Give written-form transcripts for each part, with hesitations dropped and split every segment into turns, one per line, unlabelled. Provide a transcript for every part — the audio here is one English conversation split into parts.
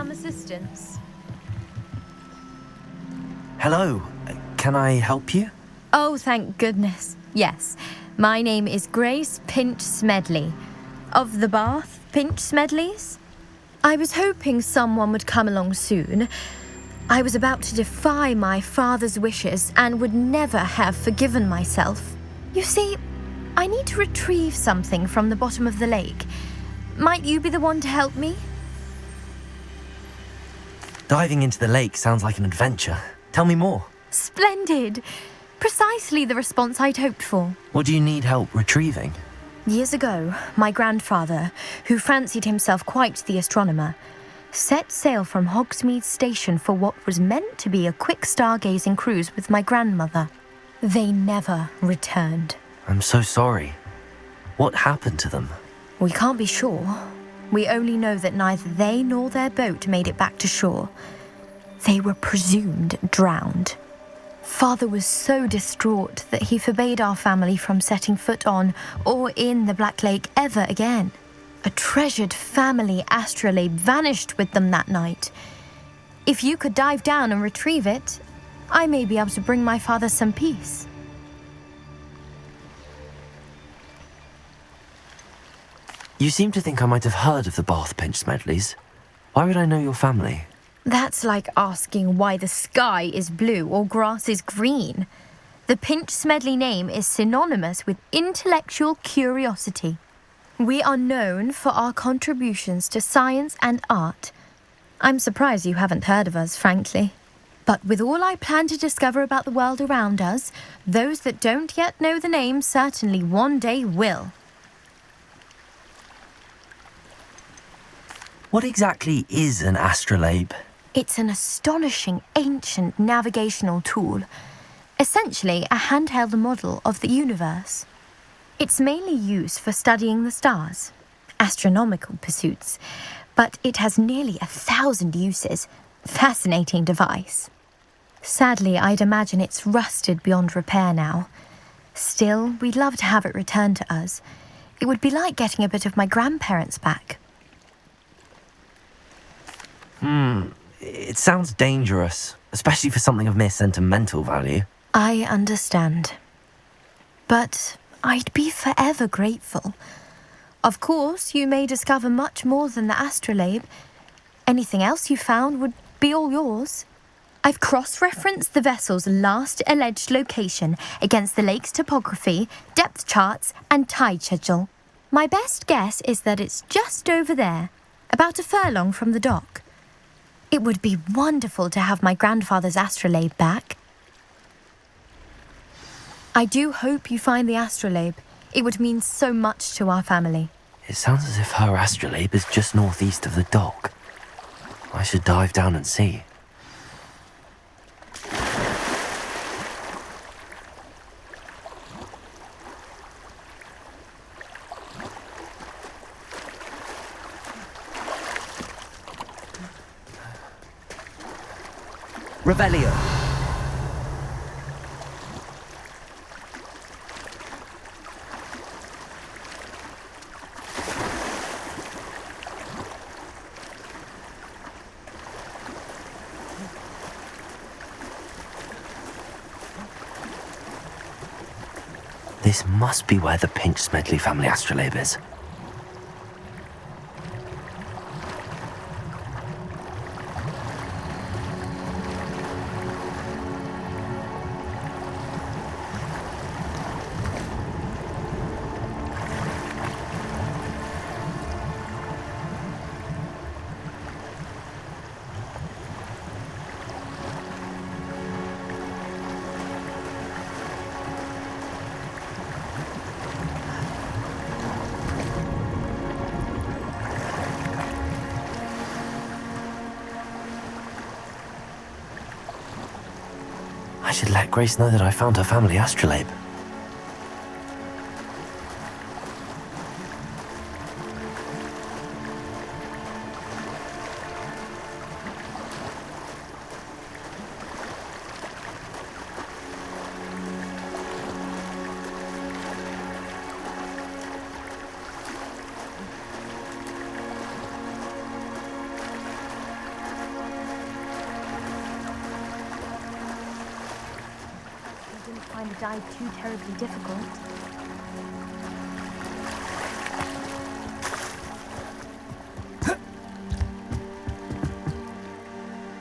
some assistance?
Hello. Can I help you?
Oh, thank goodness. Yes. My name is Grace Pinch Smedley. Of the Bath Pinch Smedleys? I was hoping someone would come along soon. I was about to defy my father's wishes and would never have forgiven myself. You see, I need to retrieve something from the bottom of the lake. Might you be the one to help me?
Diving into the lake sounds like an adventure. Tell me more.
Splendid! Precisely the response I'd hoped for.
What do you need help retrieving?
Years ago, my grandfather, who fancied himself quite the astronomer, set sail from Hogsmeade Station for what was meant to be a quick stargazing cruise with my grandmother. They never returned.
I'm so sorry. What happened to them?
We can't be sure. We only know that neither they nor their boat made it back to shore. They were presumed drowned. Father was so distraught that he forbade our family from setting foot on or in the Black Lake ever again. A treasured family astrolabe vanished with them that night. If you could dive down and retrieve it, I may be able to bring my father some peace.
You seem to think I might have heard of the Bath Pinch Smedleys. Why would I know your family?
That's like asking why the sky is blue or grass is green. The Pinch Smedley name is synonymous with intellectual curiosity. We are known for our contributions to science and art. I'm surprised you haven't heard of us, frankly. But with all I plan to discover about the world around us, those that don't yet know the name certainly one day will.
What exactly is an astrolabe?
It's an astonishing ancient navigational tool, essentially a handheld model of the universe. It's mainly used for studying the stars, astronomical pursuits, but it has nearly 1,000 uses. Fascinating device. Sadly, I'd imagine it's rusted beyond repair now. Still, we'd love to have it returned to us. It would be like getting a bit of my grandparents back.
It sounds dangerous, especially for something of mere sentimental value.
I understand. But I'd be forever grateful. Of course, you may discover much more than the astrolabe. Anything else you found would be all yours. I've cross-referenced the vessel's last alleged location against the lake's topography, depth charts, and tide schedule. My best guess is that it's just over there, about a furlong from the dock. It would be wonderful to have my grandfather's astrolabe back. I do hope you find the astrolabe. It would mean so much to our family.
It sounds as if her astrolabe is just northeast of the dock. I should dive down and see. Revelio. This must be where the Pinch Smedley family astrolabe is. I should let Grace know that I found her family astrolabe.
a dive too terribly difficult.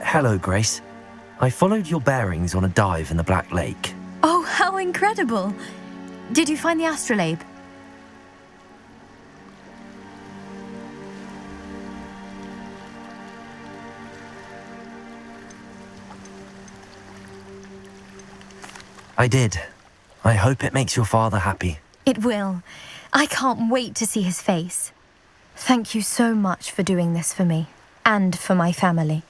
Hello, Grace. I followed your bearings on a dive in the Black Lake.
Oh, how incredible! Did you find the astrolabe?
I did. I hope it makes your father happy.
It will. I can't wait to see his face. Thank you so much for doing this for me, and for my family.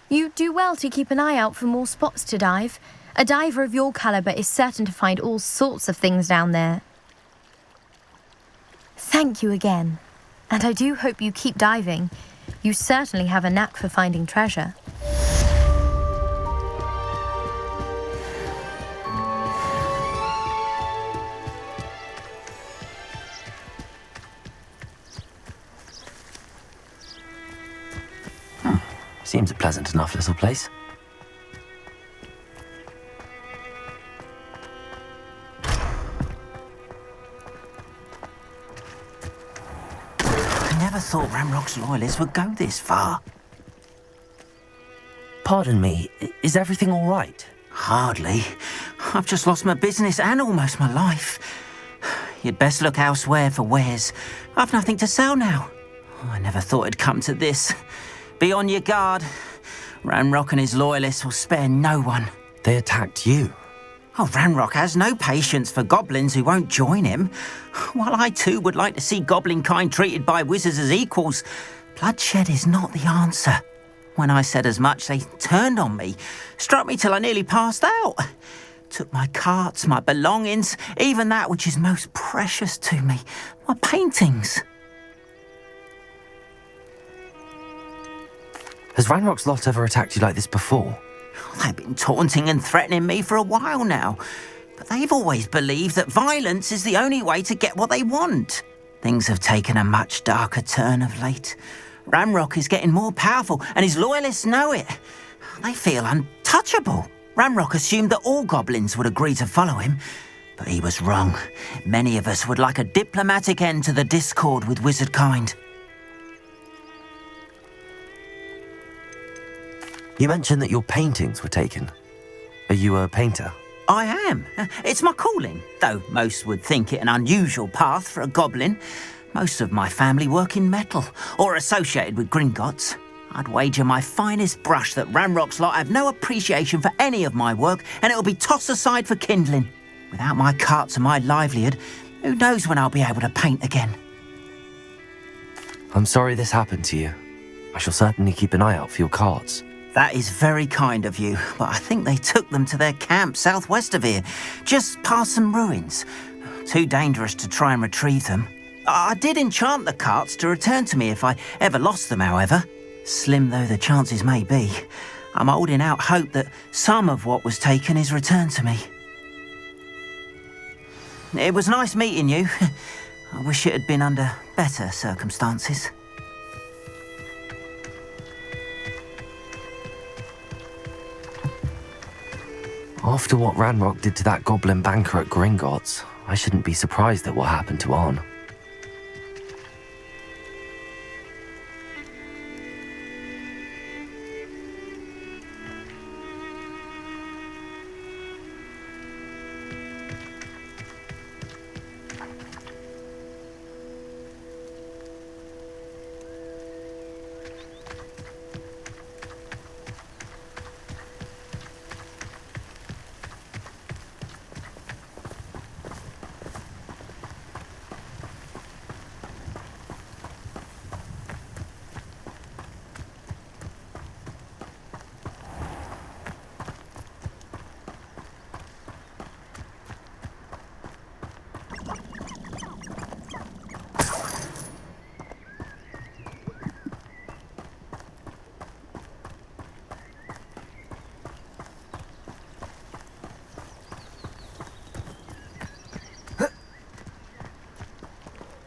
You do well to keep an eye out for more spots to dive. A diver of your caliber is certain to find all sorts of things down there. Thank you again, and I do hope you keep diving. You certainly have a knack for finding treasure.
Seems a pleasant enough little place.
I never thought Ramrock's loyalists would go this far.
Pardon me, is everything all right?
Hardly. I've just lost my business and almost my life. You'd best look elsewhere for wares. I've nothing to sell now. I never thought it'd come to this. Be on your guard. Ranrock and his loyalists will spare no one.
They attacked you.
Oh, Ranrock has no patience for goblins who won't join him. While I too would like to see goblin kind treated by wizards as equals, bloodshed is not the answer. When I said as much, they turned on me, struck me till I nearly passed out. Took my carts, my belongings, even that which is most precious to me, my paintings.
Has Ranrock's lot ever attacked you like this before?
They've been taunting and threatening me for a while now, but they've always believed that violence is the only way to get what they want. Things have taken a much darker turn of late. Ranrock is getting more powerful, and his loyalists know it. They feel untouchable. Ranrock assumed that all goblins would agree to follow him, but he was wrong. Many of us would like a diplomatic end to the discord with wizard kind.
You mentioned that your paintings were taken. Are you a painter?
I am. It's my calling, though most would think it an unusual path for a goblin. Most of my family work in metal, or associated with Gringotts. I'd wager my finest brush that Ranrock's lot have no appreciation for any of my work, and it'll be tossed aside for kindling. Without my carts and my livelihood, who knows when I'll be able to paint again?
I'm sorry this happened to you. I shall certainly keep an eye out for your carts.
That is very kind of you, but I think they took them to their camp southwest of here, just past some ruins. Too dangerous to try and retrieve them. I did enchant the carts to return to me if I ever lost them, however. Slim though the chances may be, I'm holding out hope that some of what was taken is returned to me. It was nice meeting you. I wish it had been under better circumstances.
After what Ranrock did to that goblin banker at Gringotts, I shouldn't be surprised at what happened to Arn.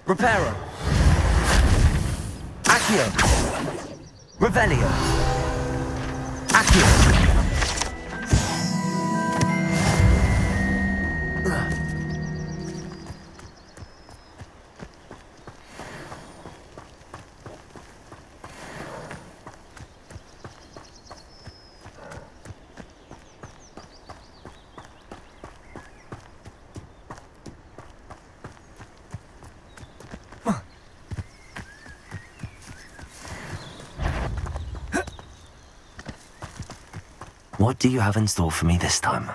Reparo. Accio. Revelio. Accio. What do you have in store for me this time?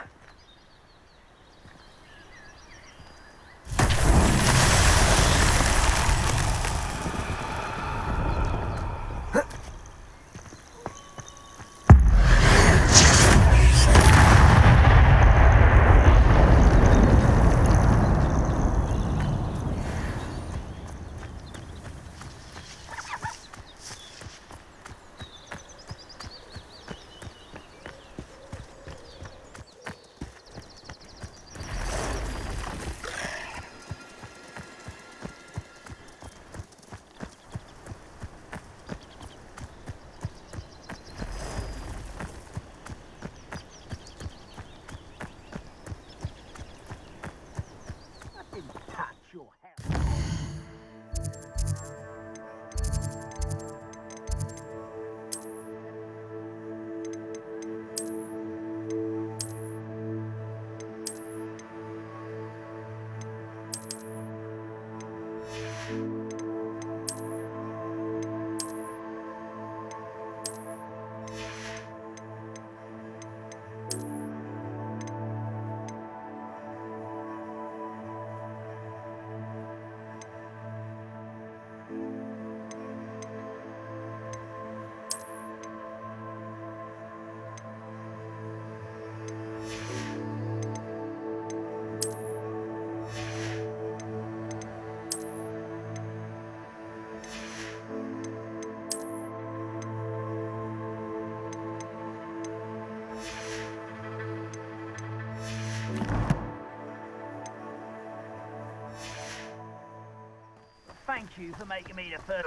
Thank you for making me the first.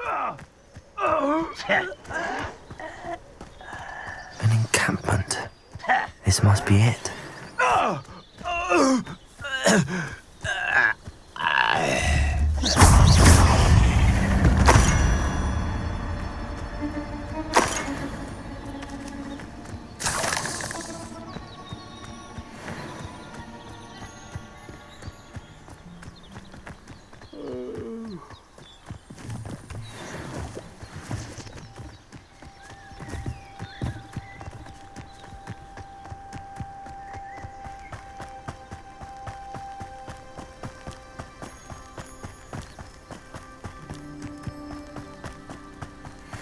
An encampment. This must be it.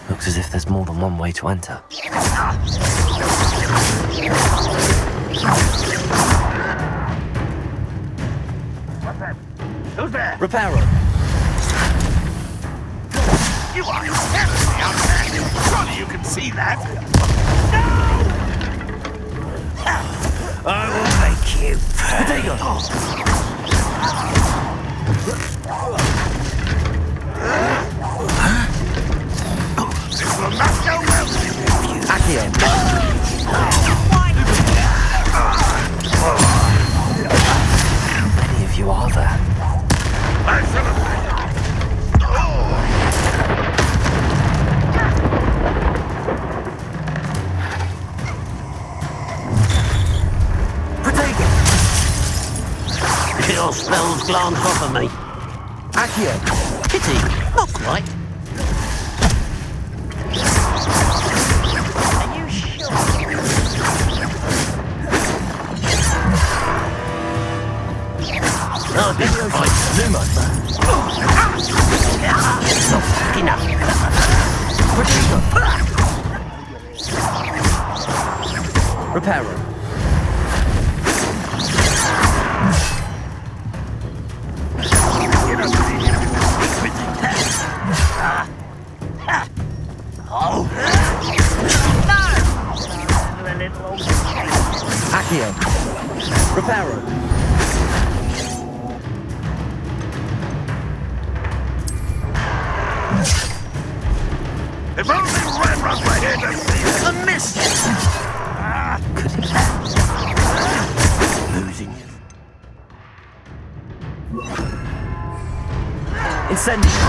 Looks as if there's more than one way to enter.
Who's there?
Reparo.
You are terribly out there. Surely you can see that. No! I will make you pay. This will not go well.
Accio.
How many of you are there?
I shall have...
Your spells glance off of me. Accio. Pity. Not quite.
Are you sure?
Oh, this is right. Zuma. Not enough. Reparo. Accio. Reparo.
If only Ranrock were here to see it.
A miss!
Losing you.
Incendio.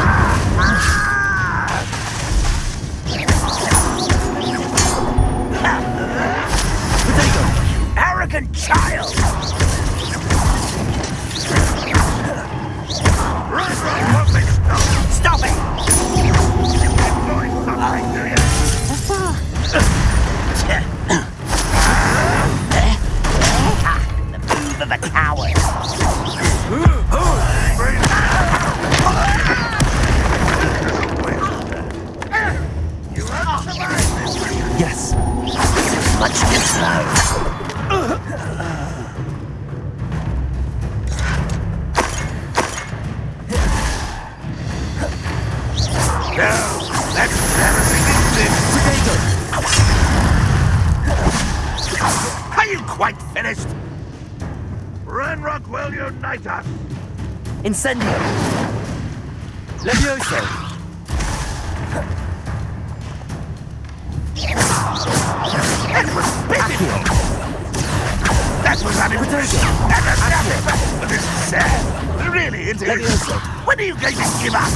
Potato.
Arrogant child! Ranrock won't be stopped. Stop it! You're doing something, do you?
Yes.
Much too slow.
Now, let's everything in Are you quite finished? Ranrock will unite us.
Incendio. Levioso.
That was spitting. That was unimpressive. And nothing but this is sad. Really, it is.
Levioso.
When are you going to give up?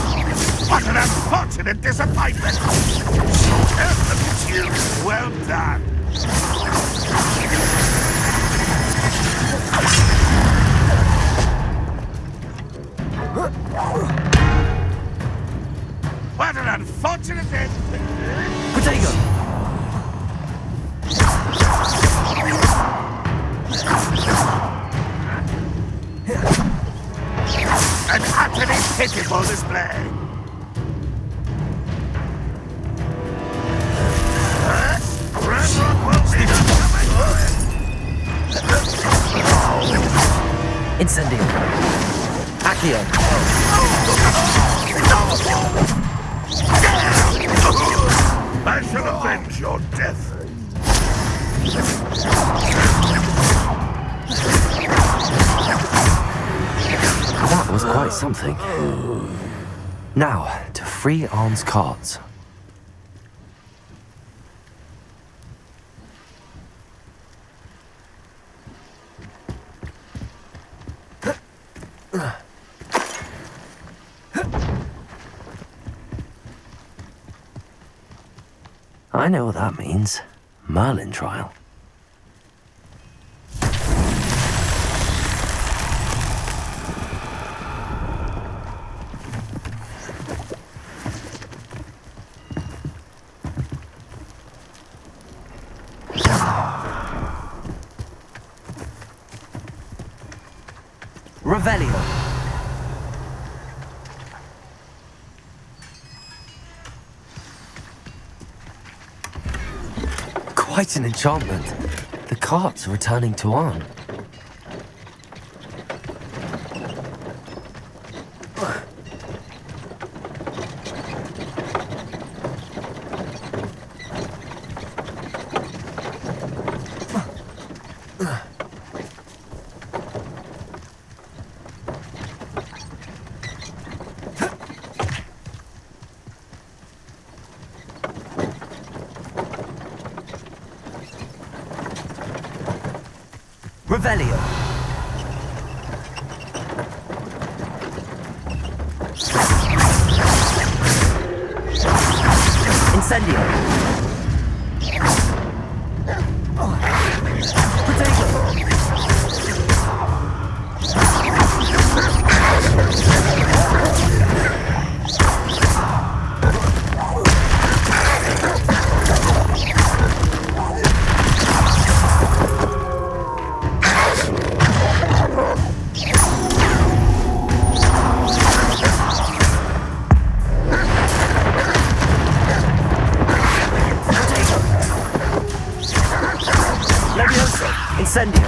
What an unfortunate disappointment. Well done. What an unfortunate end.
Protego.
An utterly pitiful display. Ranrock will be
Incendio. Accio.
I shall avenge your death.
That was quite something. Now, to free Arn's cards. I know what that means. Merlin trial. Revelio. Quite an enchantment. The carts are returning to Arn. Revelio. Incendio. Protego. Incendio.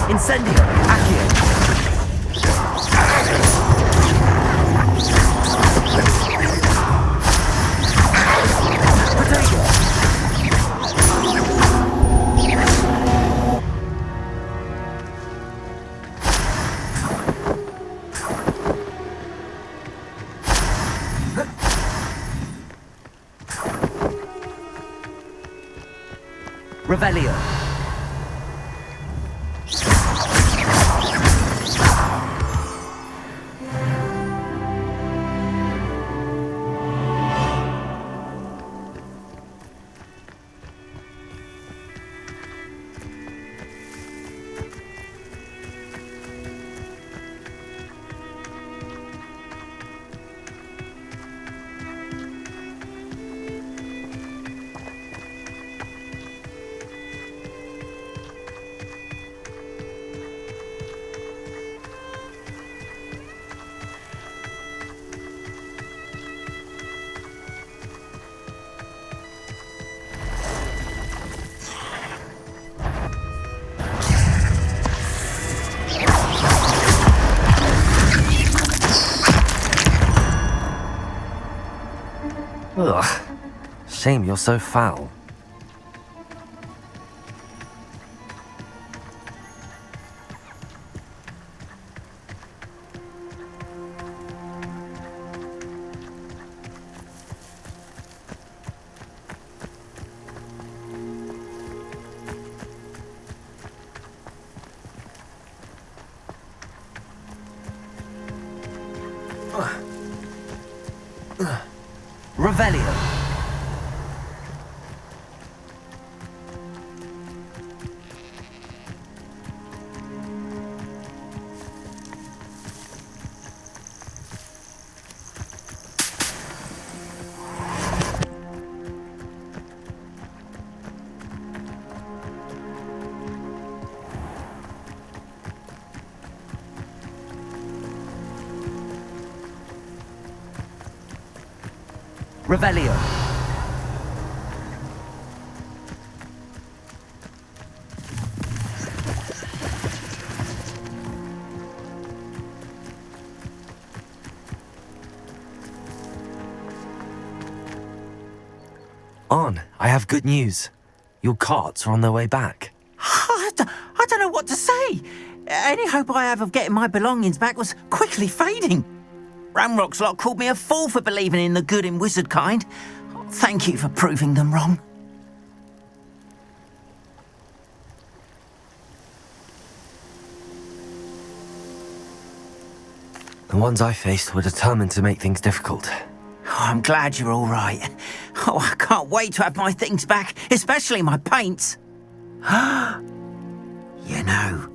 Incendio. Accio. Protego. Revelio. Ugh. Shame you're so foul.
Revelio. Revelio.
On, I have good news. Your carts are on their way back.
I don't know what to say. Any hope I have of getting my belongings back was quickly fading. Ramrock's lot called me a fool for believing in the good in wizard kind. Thank you for proving them wrong.
The ones I faced were determined to make things difficult.
Oh, I'm glad you're all right. Oh, I can't wait to have my things back, especially my paints. You know,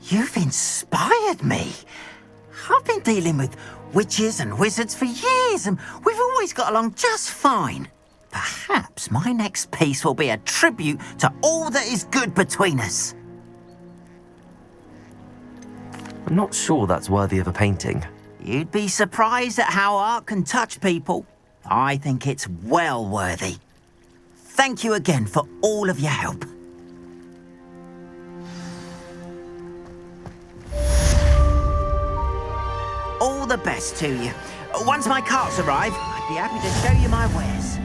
you've inspired me. I've been dealing with witches and wizards for years, and we've always got along just fine. Perhaps my next piece will be a tribute to all that is good between us.
I'm not sure that's worthy of a painting.
You'd be surprised at how art can touch people. I think it's well worthy. Thank you again for all of your help. All the best to you. Once my carts arrive, I'd be happy to show you my wares.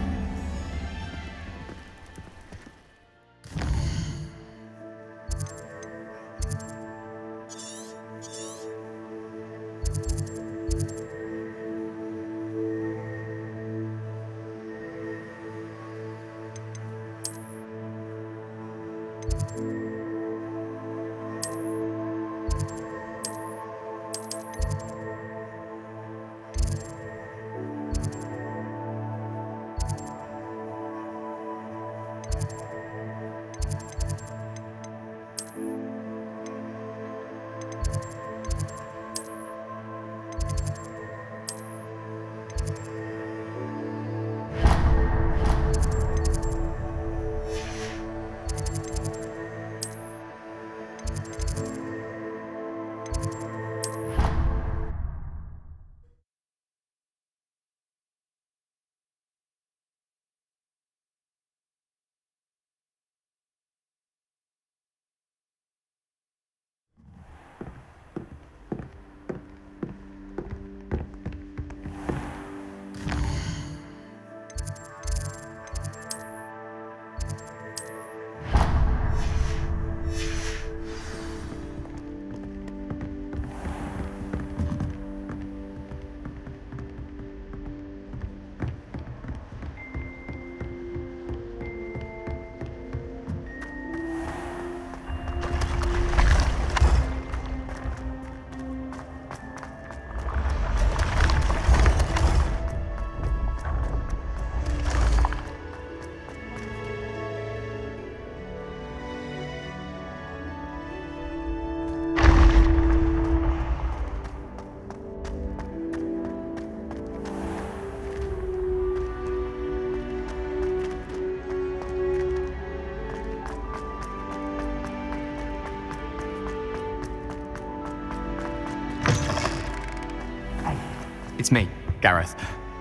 It's me, Gareth.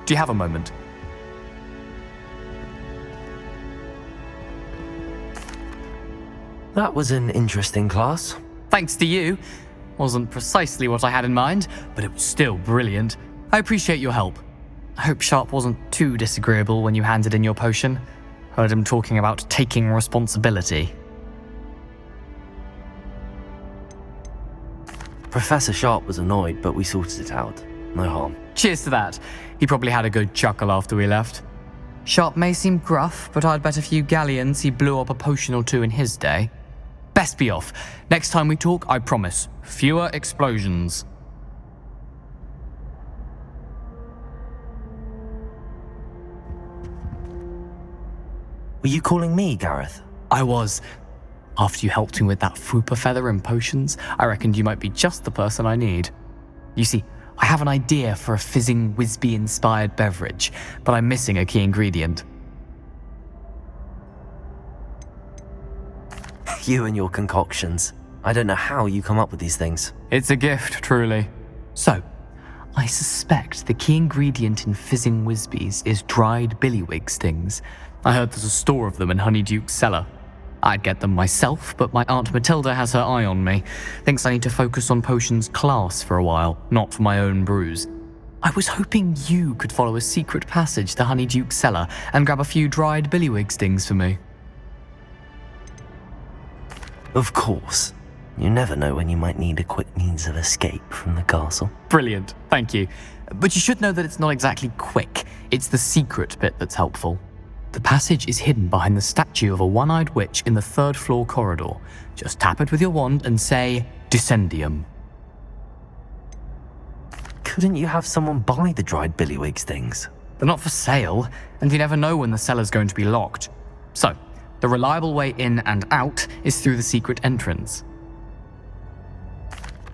Do you have a moment?
That was an interesting class.
Thanks to you. Wasn't precisely what I had in mind, but it was still brilliant. I appreciate your help. I hope Sharp wasn't too disagreeable when you handed in your potion. Heard him talking about taking responsibility.
Professor Sharp was annoyed, but we sorted it out. No harm.
Cheers to that. He probably had a good chuckle after we left. Sharp may seem gruff, but I'd bet a few galleons he blew up a potion or two in his day. Best be off. Next time we talk, I promise, fewer explosions.
Were you calling me, Gareth?
I was. After you helped me with that Fupa feather and potions, I reckoned you might be just the person I need. You see, I have an idea for a fizzing Whizbee-inspired beverage, but I'm missing a key ingredient.
You and your concoctions. I don't know how you come up with these things.
It's a gift, truly. So, I suspect the key ingredient in fizzing Whizbees is dried billywig stings. I heard there's a store of them in Honeyduke's cellar. I'd get them myself, but my Aunt Matilda has her eye on me. Thinks I need to focus on potions class for a while, not for my own brews. I was hoping you could follow a secret passage to Honeyduke's cellar and grab a few dried billywig stings for me.
Of course. You never know when you might need a quick means of escape from the castle.
Brilliant, thank you. But you should know that it's not exactly quick. It's the secret bit that's helpful. The passage is hidden behind the statue of a one-eyed witch in the third-floor corridor. Just tap it with your wand and say, Descendium.
Couldn't you have someone buy the dried billywig things?
They're not for sale, and you never know when the cellar's going to be locked. So, the reliable way in and out is through the secret entrance.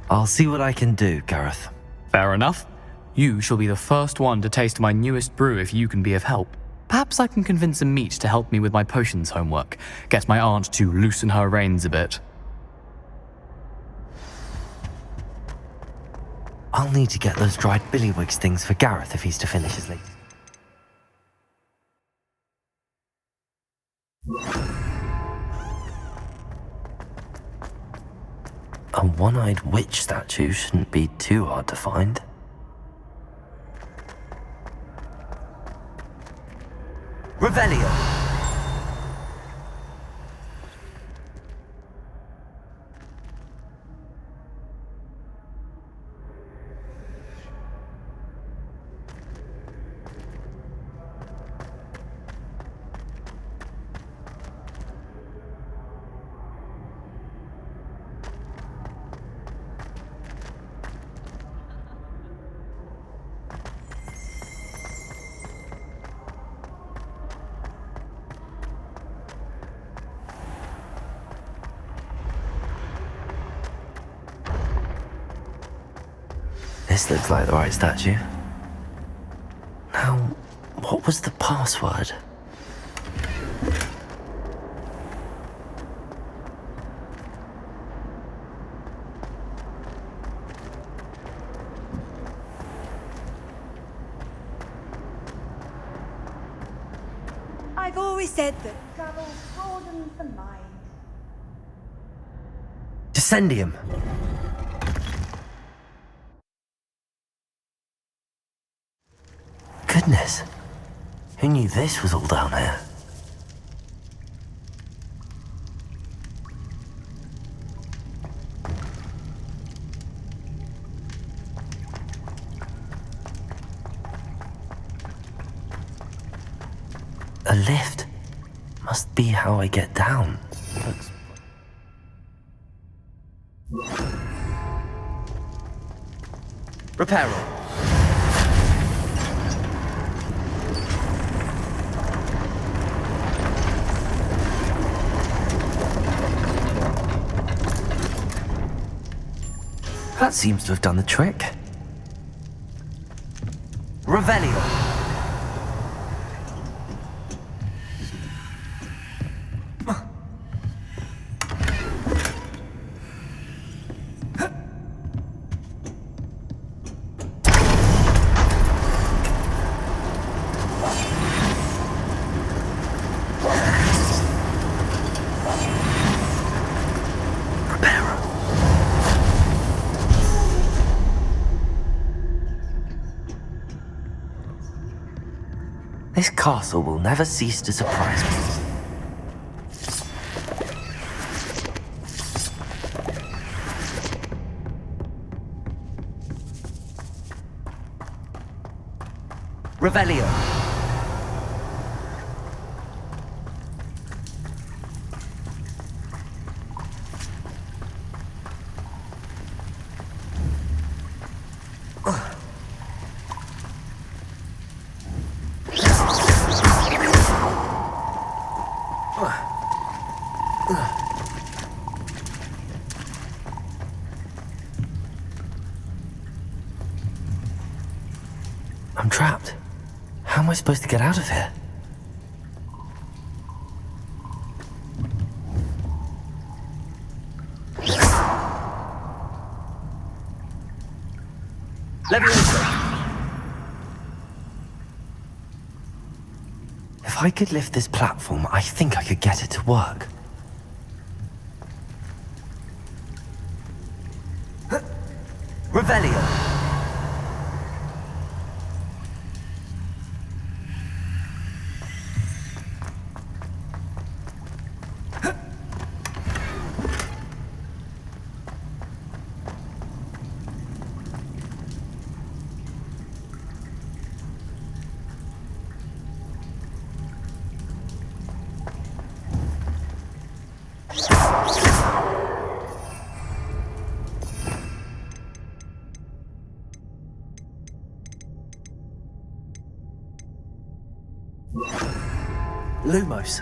I'll see what I can do, Gareth.
Fair enough. You shall be the first one to taste my newest brew if you can be of help. Perhaps I can convince a meat to help me with my potions homework. Get my aunt to loosen her reins a bit.
I'll need to get those dried billywig things for Gareth if he's to finish his latest. A one-eyed witch statue shouldn't be too hard to find. Revelio! This looks like the right statue. Now, what was the password?
I've always said that travel broadens the mind.
Descendium! Goodness, who knew this was all down here? A lift. Must be how I get down. Reparo. That seems to have done the trick. Revelio. This castle will never cease to surprise me.
Revelio.
I'm trapped. How am I supposed to get out of here? If I could lift this platform, I think I could get it to work.
Revelio.
Lumos.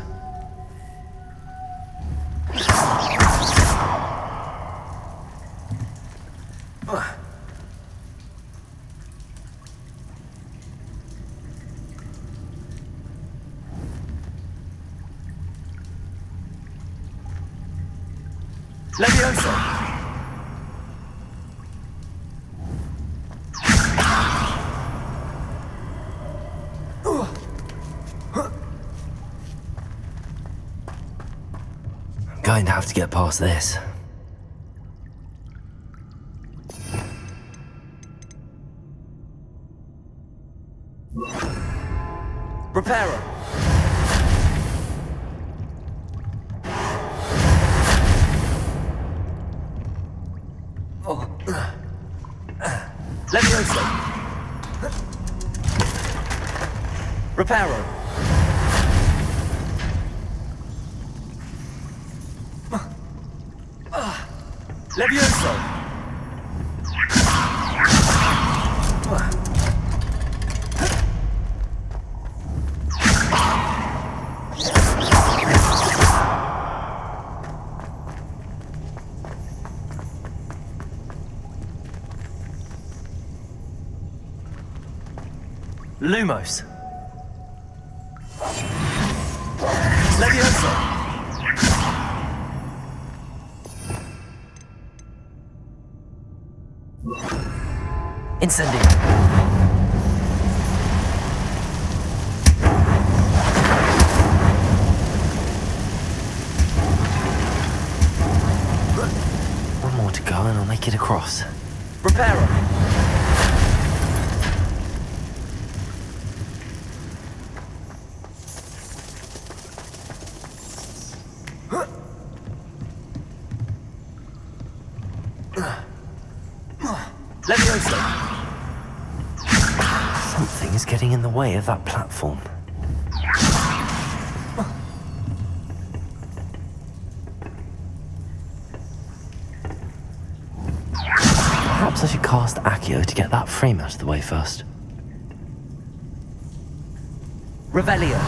Levioso.
I'm going to have to get past this.
Reparo. Levioso. Reparo. Levioso.
Lumos.
Levioso.
Incendio. One more to go and I'll make it across.
Reparo. Levioso.
Something is getting in the way of that platform. Perhaps I should cast Accio to get that frame out of the way first.
Revelio.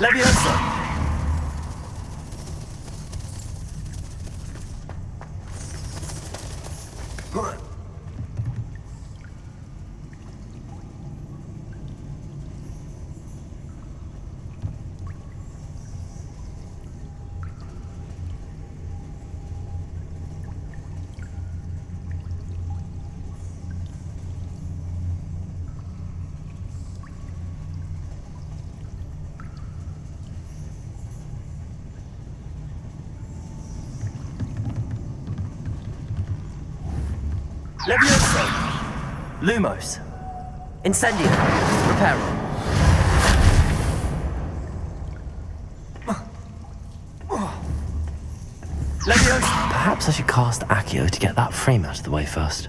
Leviosa! Leviosa! Lumos! Incendio! Reparo! Leviosa! Perhaps I should cast Accio to get that frame out of the way first.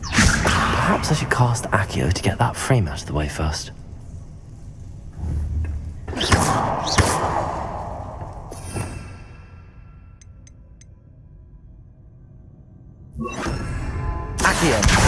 Perhaps I should cast Accio to get that frame out of the way first. Accio!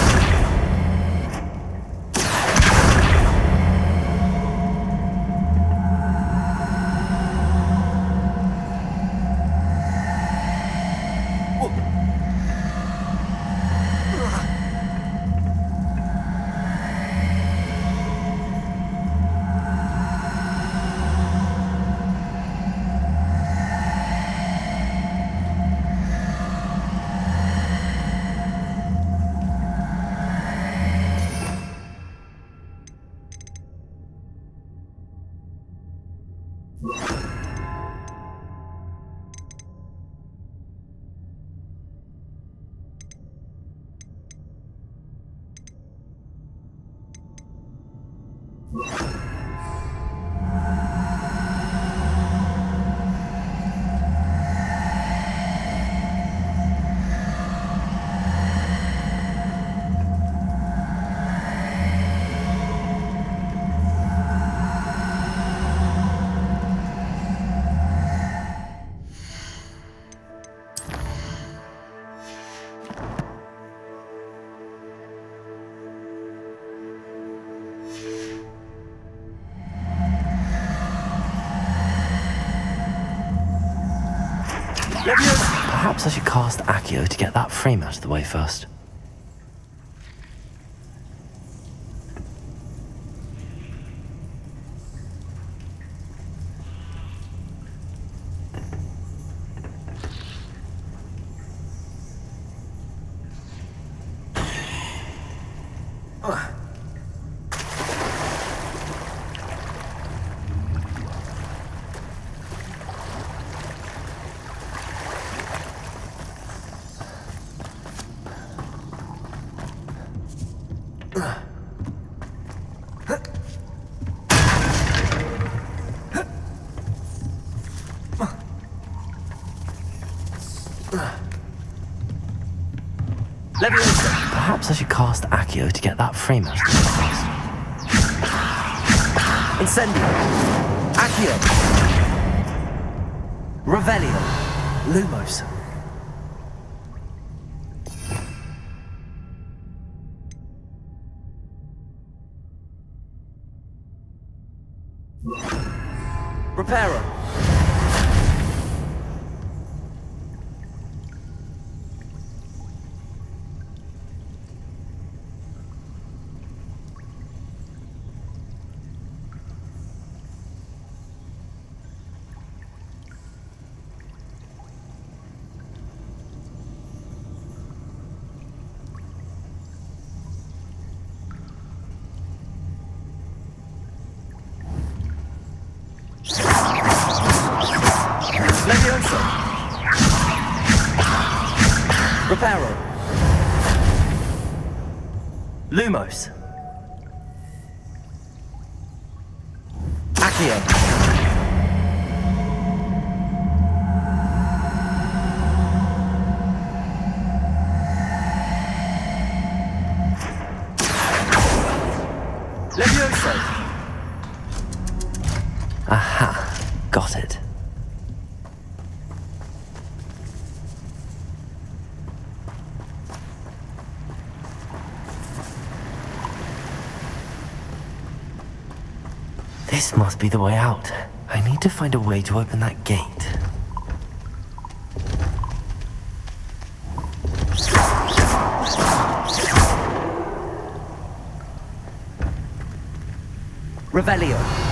Perhaps I should cast Accio to get that frame out of the way first. Perhaps I should cast Accio to get that frame out of the way first. Incendio! Accio! Revelio! Lumos! Reparo! Leviosa! Reparo! Lumos! Accio! Leviosa! Aha! Got it. This must be the way out. I need to find a way to open that gate.
Revelio.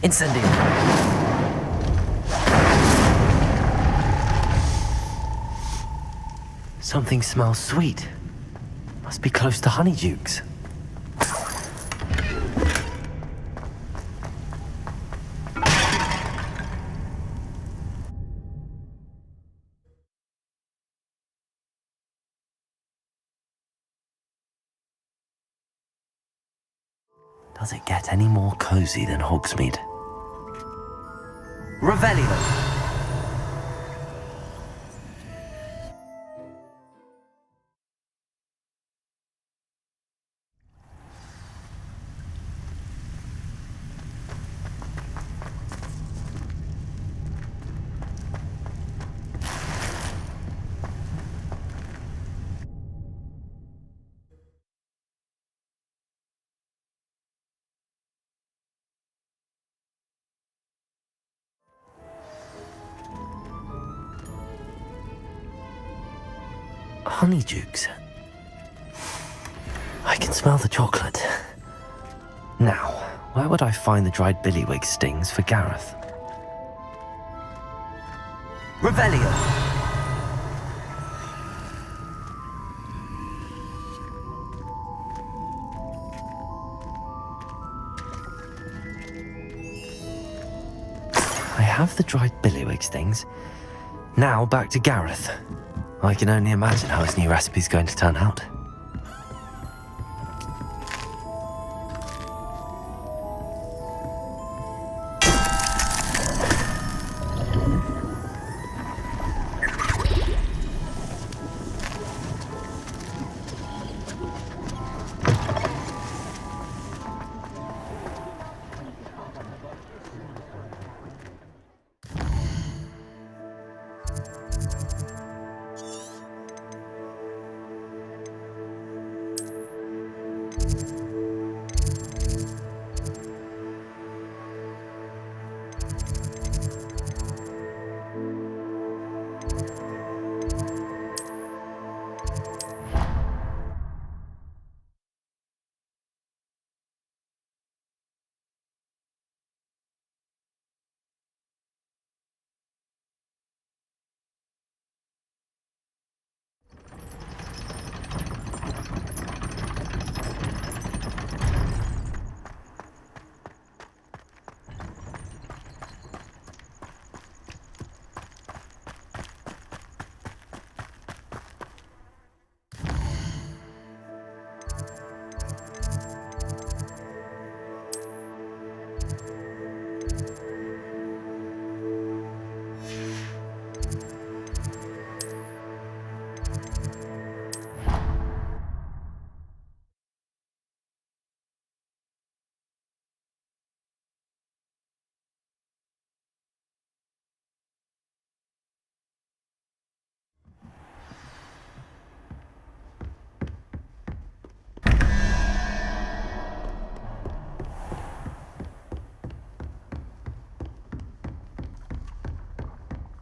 Incendio. Something smells sweet. Must be close to Honeydukes. Does it get any more cozy than Hogsmeade?
Revelio.
Honeydukes. I can smell the chocolate. Now, where would I find the dried billywig stings for Gareth?
Revelio.
I have the dried billywig stings. Now back to Gareth. I can only imagine how his new recipe's going to turn out.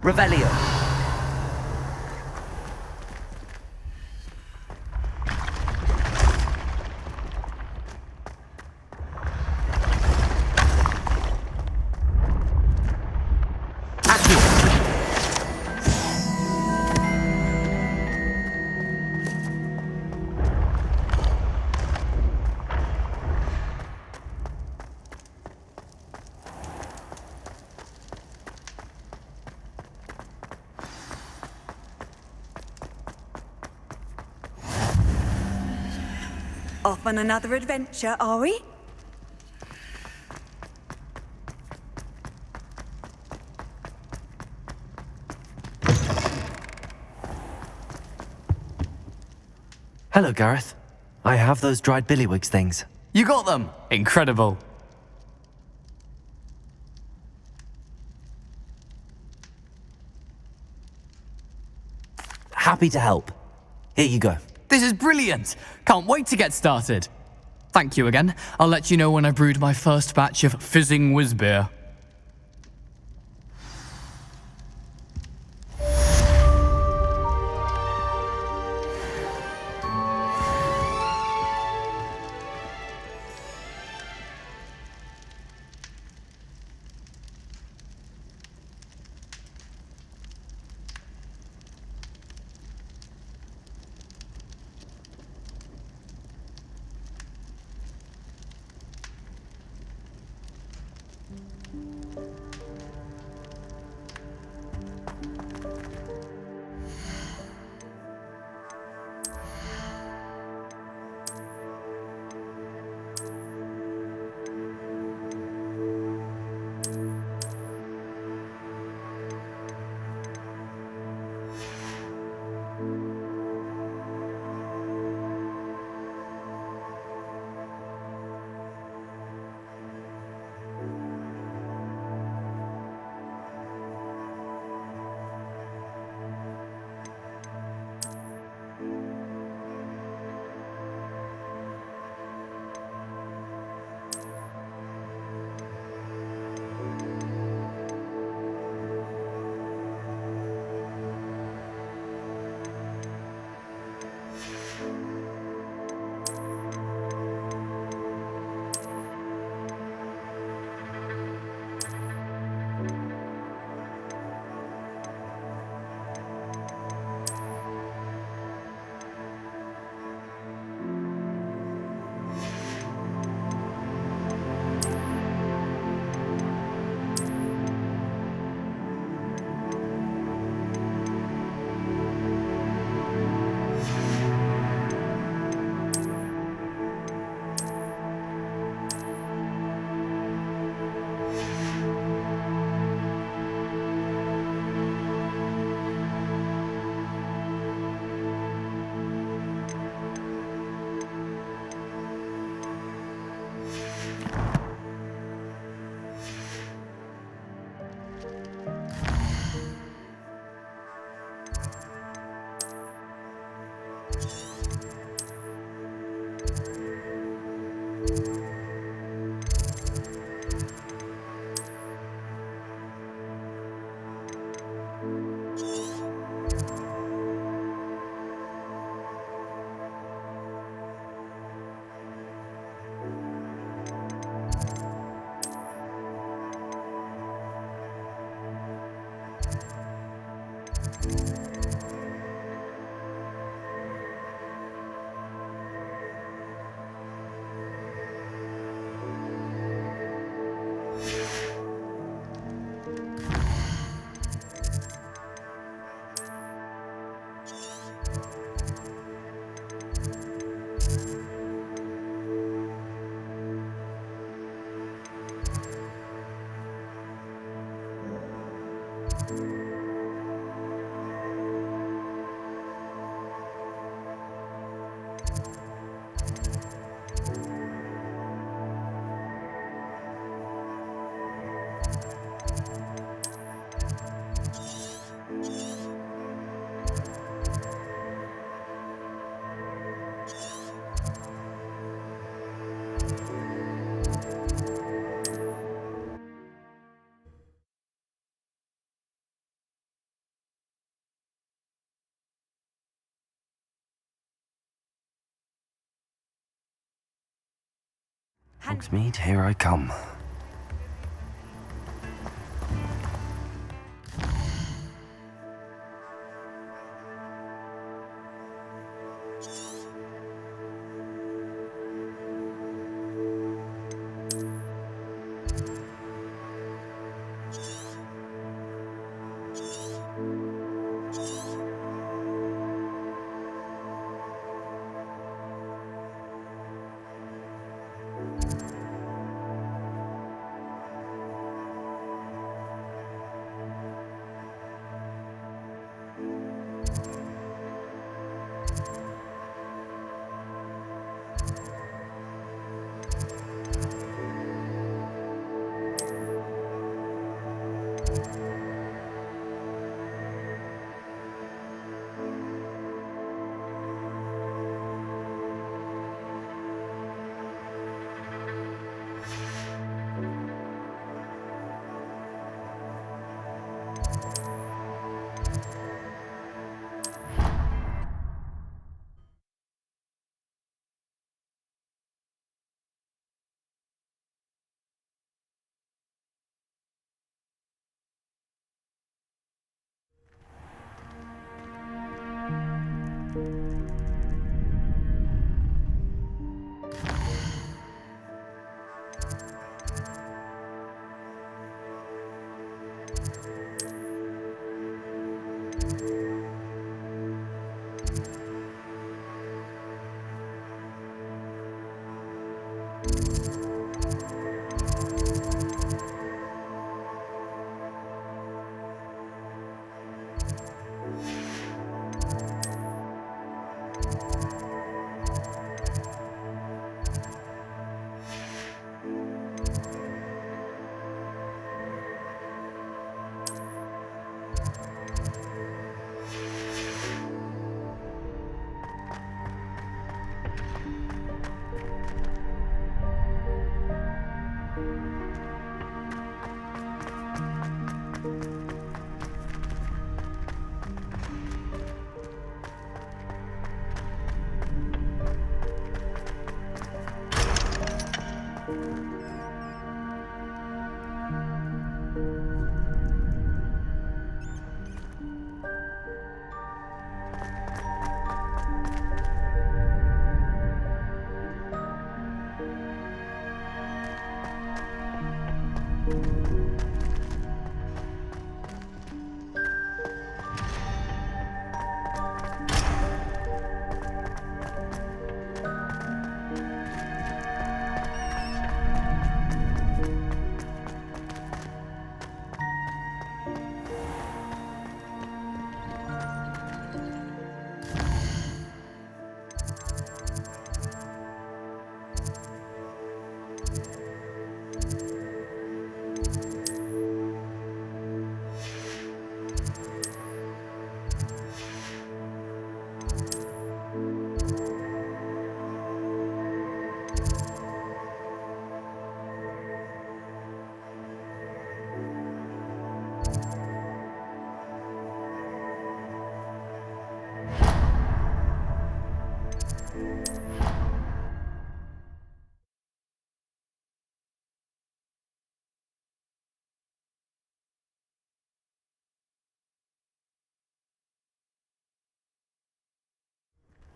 Revelio. Accio.
Off on another adventure, are we?
Hello, Gareth. I have those dried billywigs things.
You got them! Incredible.
Happy to help. Here you go.
This is brilliant! Can't wait to get started. Thank you again. I'll let you know when I brewed my first batch of fizzing whiz beer.
Hogsmeade, here I come.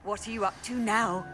What are you up to now?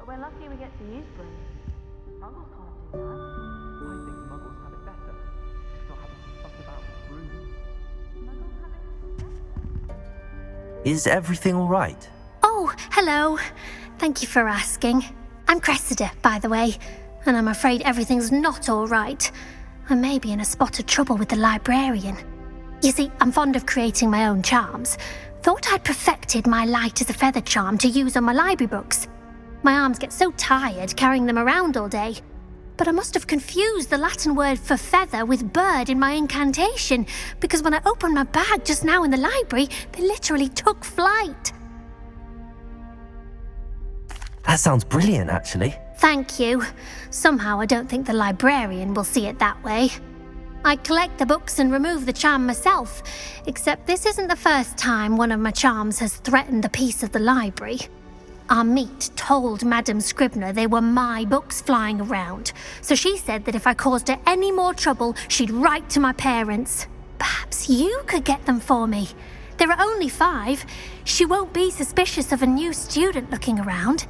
We're lucky we get to use brooms. Muggles can't do that.
I think muggles have it better. Not having to fuss about brooms.
Muggles have it better.
Is everything all right?
Oh, hello. Thank you for asking. I'm Cressida, by the way, and I'm afraid everything's not all right. I may be in a spot of trouble with the librarian. You see, I'm fond of creating my own charms. Thought I'd perfected my light as a feather charm to use on my library books. My arms get so tired carrying them around all day. But I must have confused the Latin word for feather with bird in my incantation, because when I opened my bag just now in the library, they literally took flight.
That sounds brilliant, actually.
Thank you. Somehow I don't think the librarian will see it that way. I collect the books and remove the charm myself, except this isn't the first time one of my charms has threatened the peace of the library. Amit told Madame Scribner they were my books flying around, so she said that if I caused her any more trouble, she'd write to my parents. Perhaps you could get them for me. There are only 5. She won't be suspicious of a new student looking around.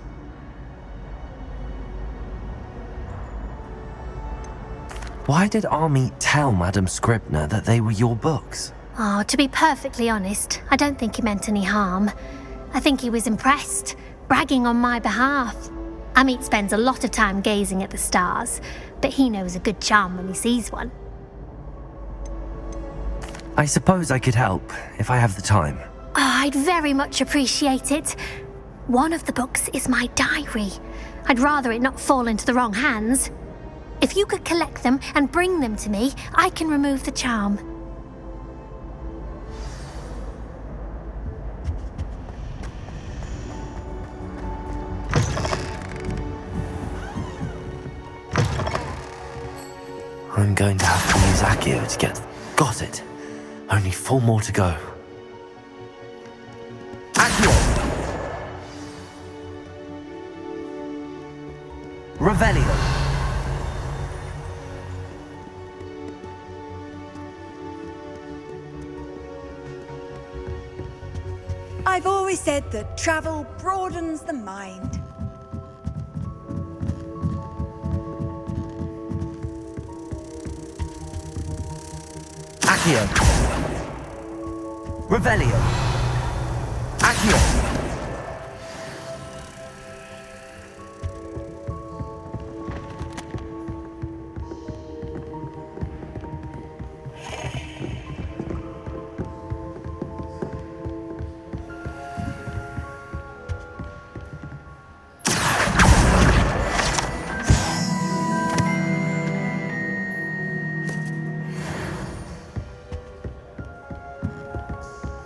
Why did Army tell Madame Scribner that they were your books?
Oh, to be perfectly honest, I don't think he meant any harm. I think he was impressed, bragging on my behalf. Amit spends a lot of time gazing at the stars, but he knows a good charm when he sees one.
I suppose I could help, if I have the time.
Oh, I'd very much appreciate it. One of the books is my diary. I'd rather it not fall into the wrong hands. If you could collect them and bring them to me, I can remove the charm.
I'm going to have to use Accio to get... Got it. Only 4 more to go. Accio! Revelio!
I've always said that travel broadens the mind.
Accio! Revelio! Accio!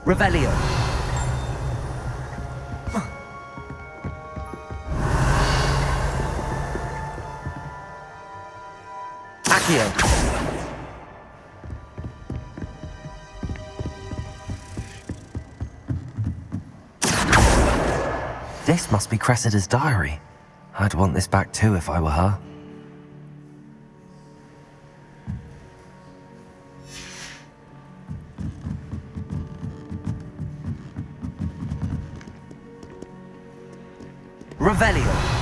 Revelio! Accio! This must be Cressida's diary. I'd want this back too if I were her. Revelio!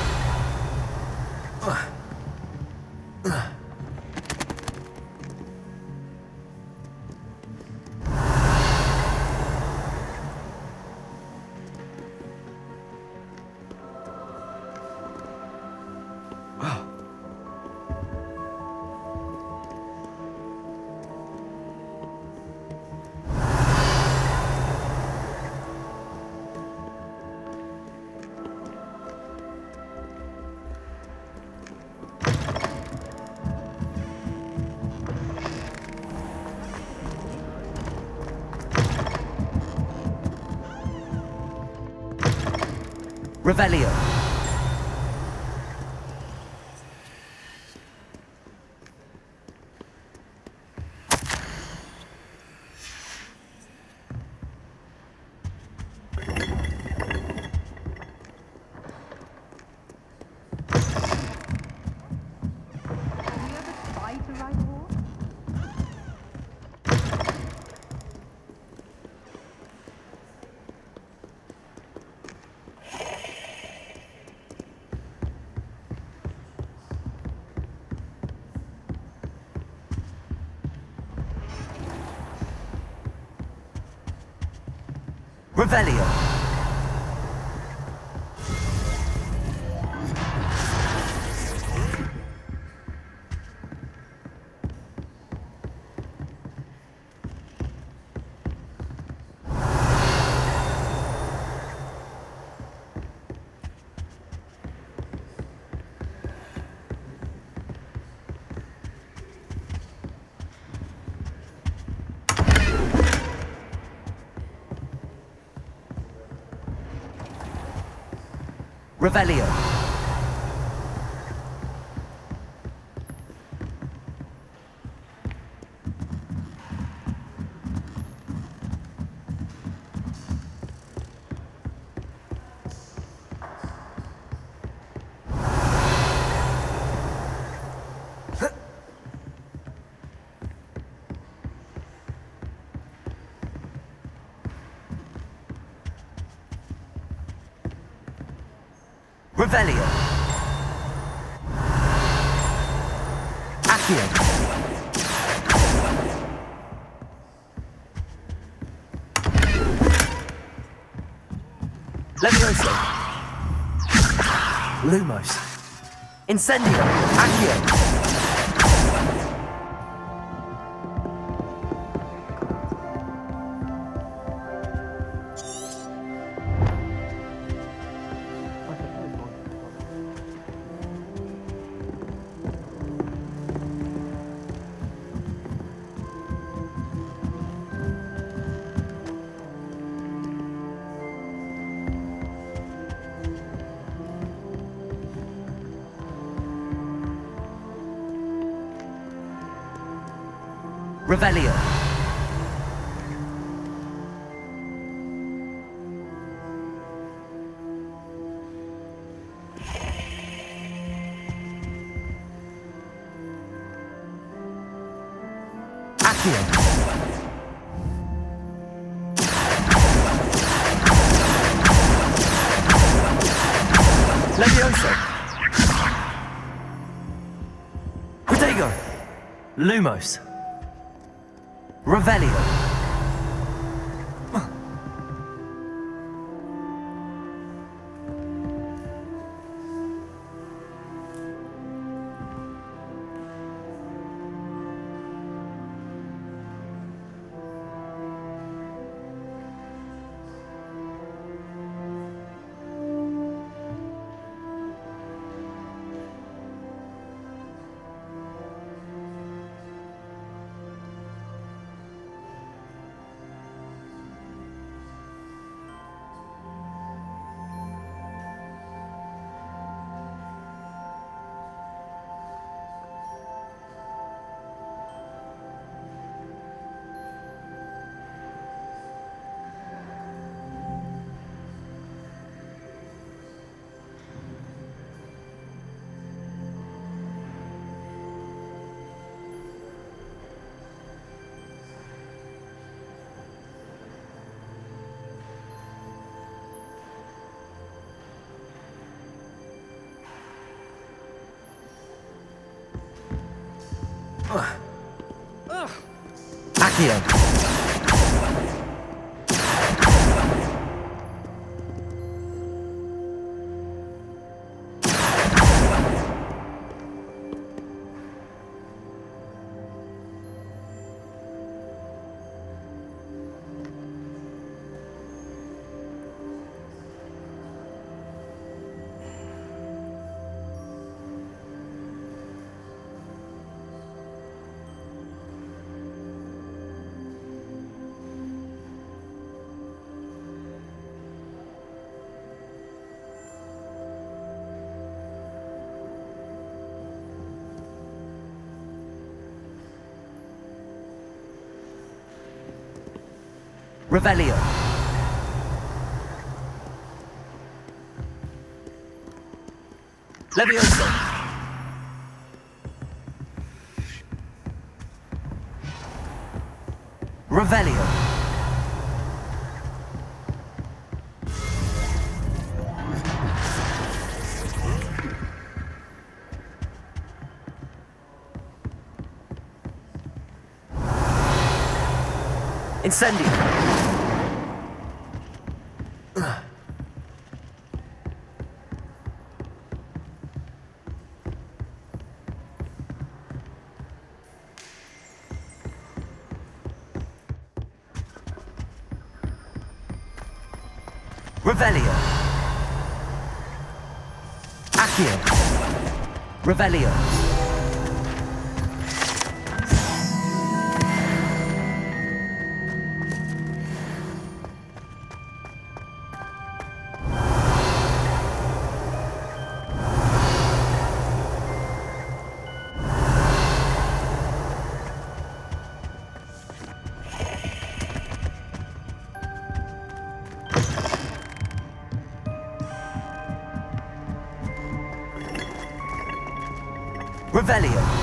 Revelio! Revelio! Revelio! Revelio. Accio. Levioso. Lumos. Incendio. Accio. Revelio. Accio. Levioso. Protego. Lumos. Revelio. Accio. Revelio. Levioso. Revelio. Incendio. Revelio. Accio. Revelio. Revelio.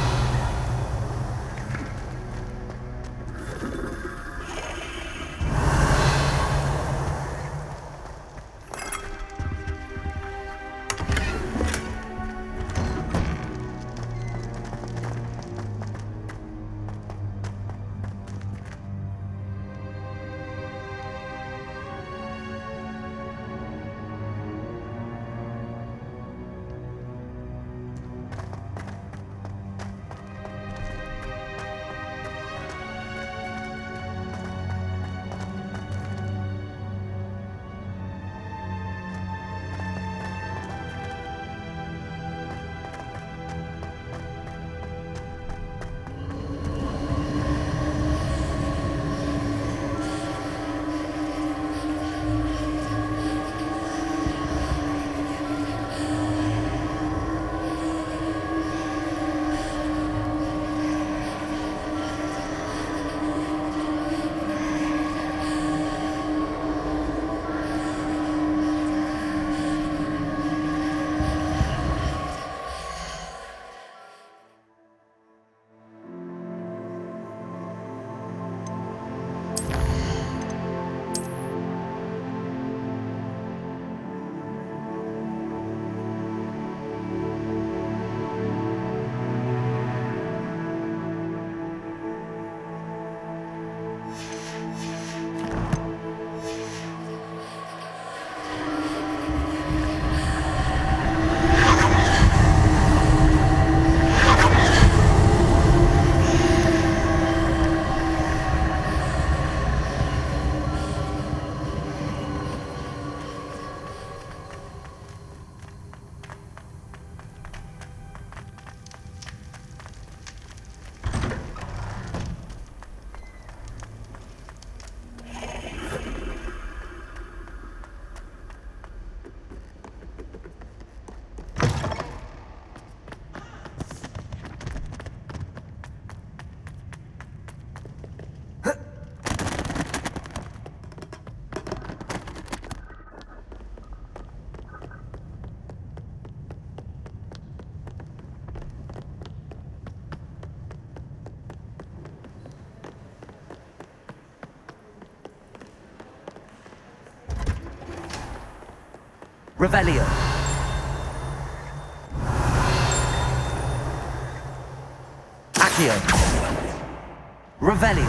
Revelio. Accio. Revelio.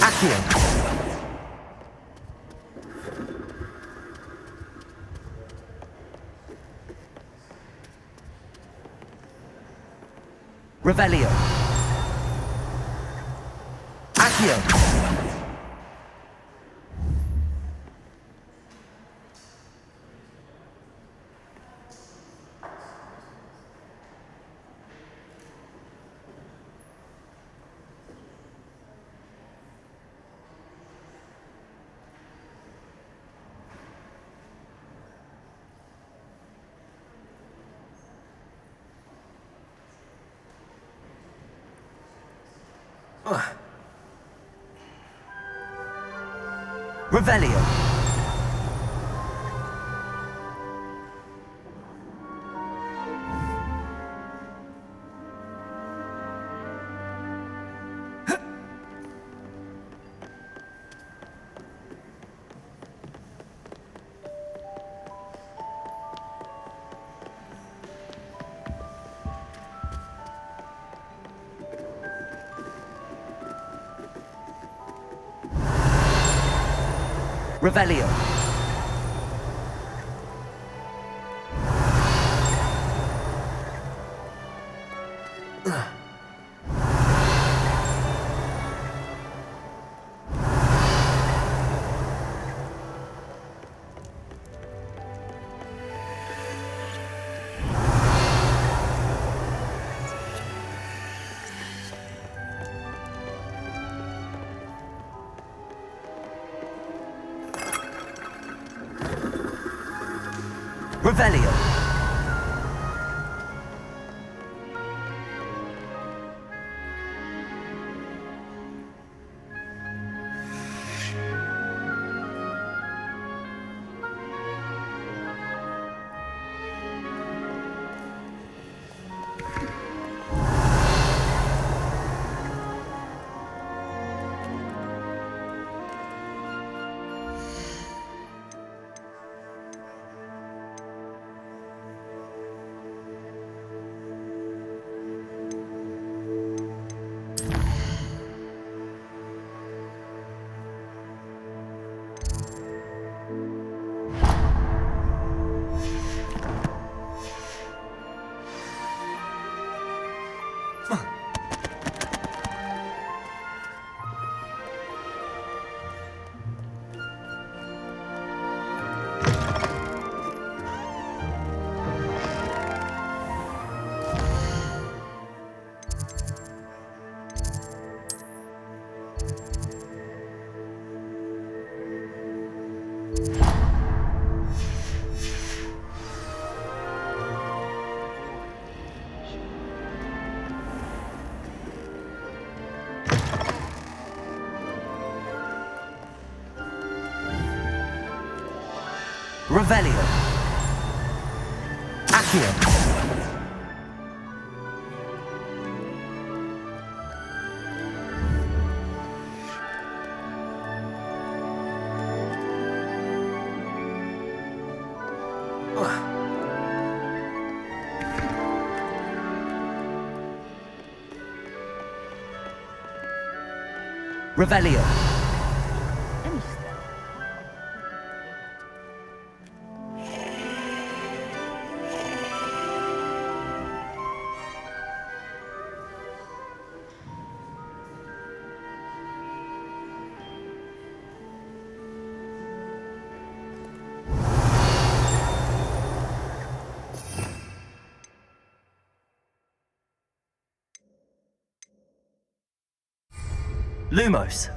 Accio. Revelio. Accio. Revelio. Revelio. Revelio. Revelio. Accio. Revelio.
Lumos.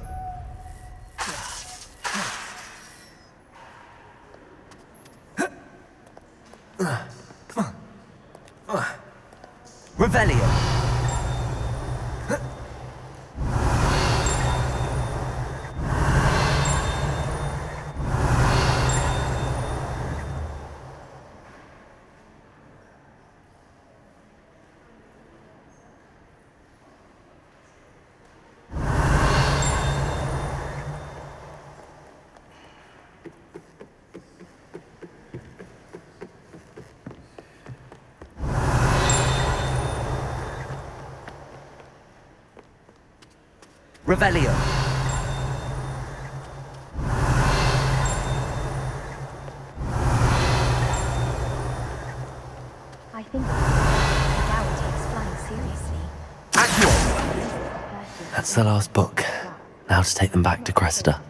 Revelio.
I think Gary takes flying seriously.
Accio. That's the last book. Now to take them back to Cressida.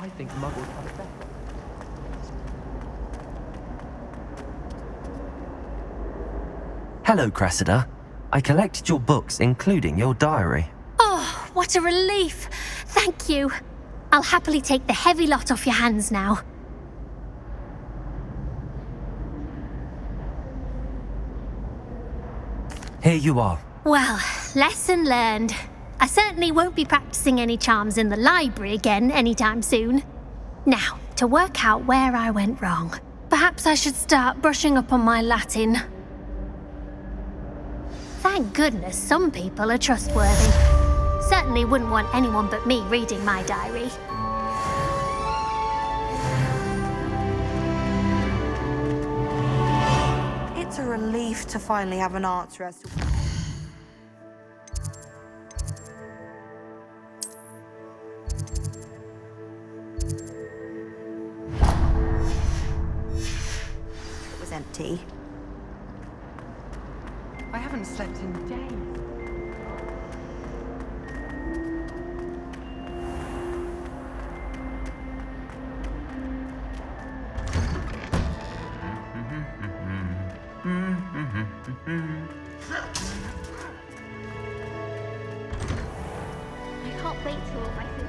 I think muggles have it better.
Hello, Cressida. I collected your books, including your diary.
Oh, what a relief. Thank you. I'll happily take the heavy lot off your hands now.
Here you are.
Well, lesson learned. I certainly won't be practicing any charms in the library again anytime soon. Now, to work out where I went wrong. Perhaps I should start brushing up on my Latin. Thank goodness some people are trustworthy. Certainly wouldn't want anyone but me reading my diary.
It's a relief to finally have an answer as to... It was empty.
I haven't slept in days.
I can't wait till all my food.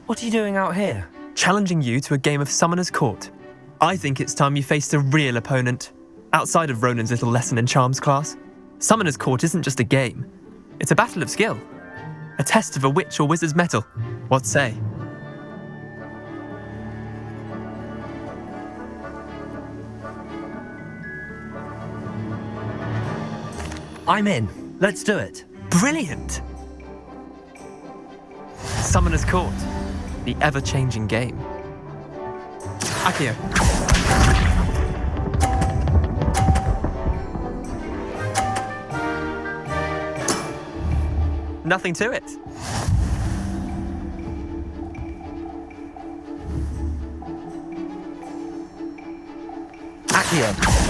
What are you doing out here?
Challenging you to a game of Summoner's Court. I think it's time you faced a real opponent, outside of Ronan's little lesson in charms class. Summoner's Court isn't just a game. It's a battle of skill. A test of a witch or wizard's mettle. What say?
I'm in. Let's do it.
Brilliant! Summoner's Court. The ever-changing game. Accio. Nothing to it.
Accio.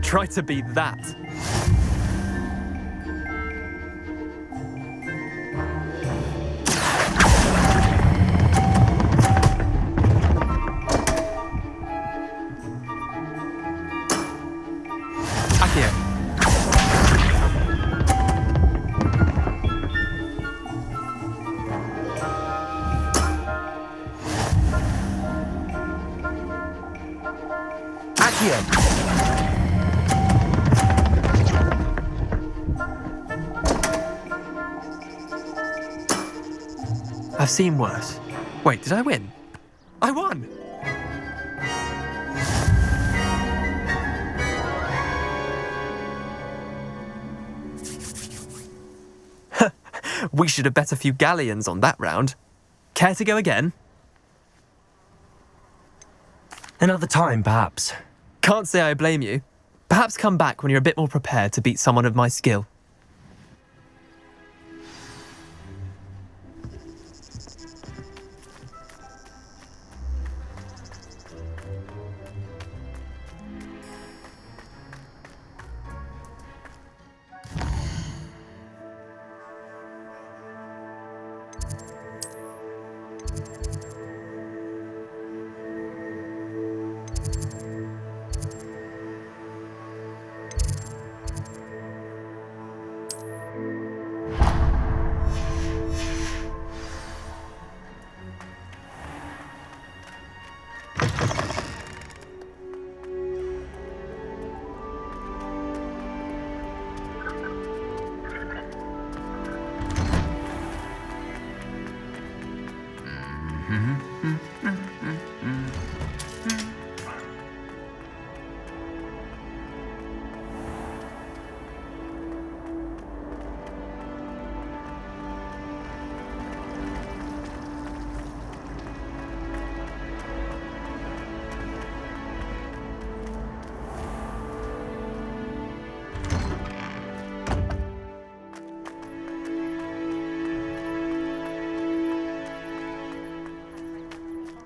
Try to beat that. Accio.
Accio.
I've seen worse. Wait, did I win? I won! We should have bet a few galleons on that round. Care to go again?
Another time, perhaps.
Can't say I blame you. Perhaps come back when you're a bit more prepared to beat someone of my skill.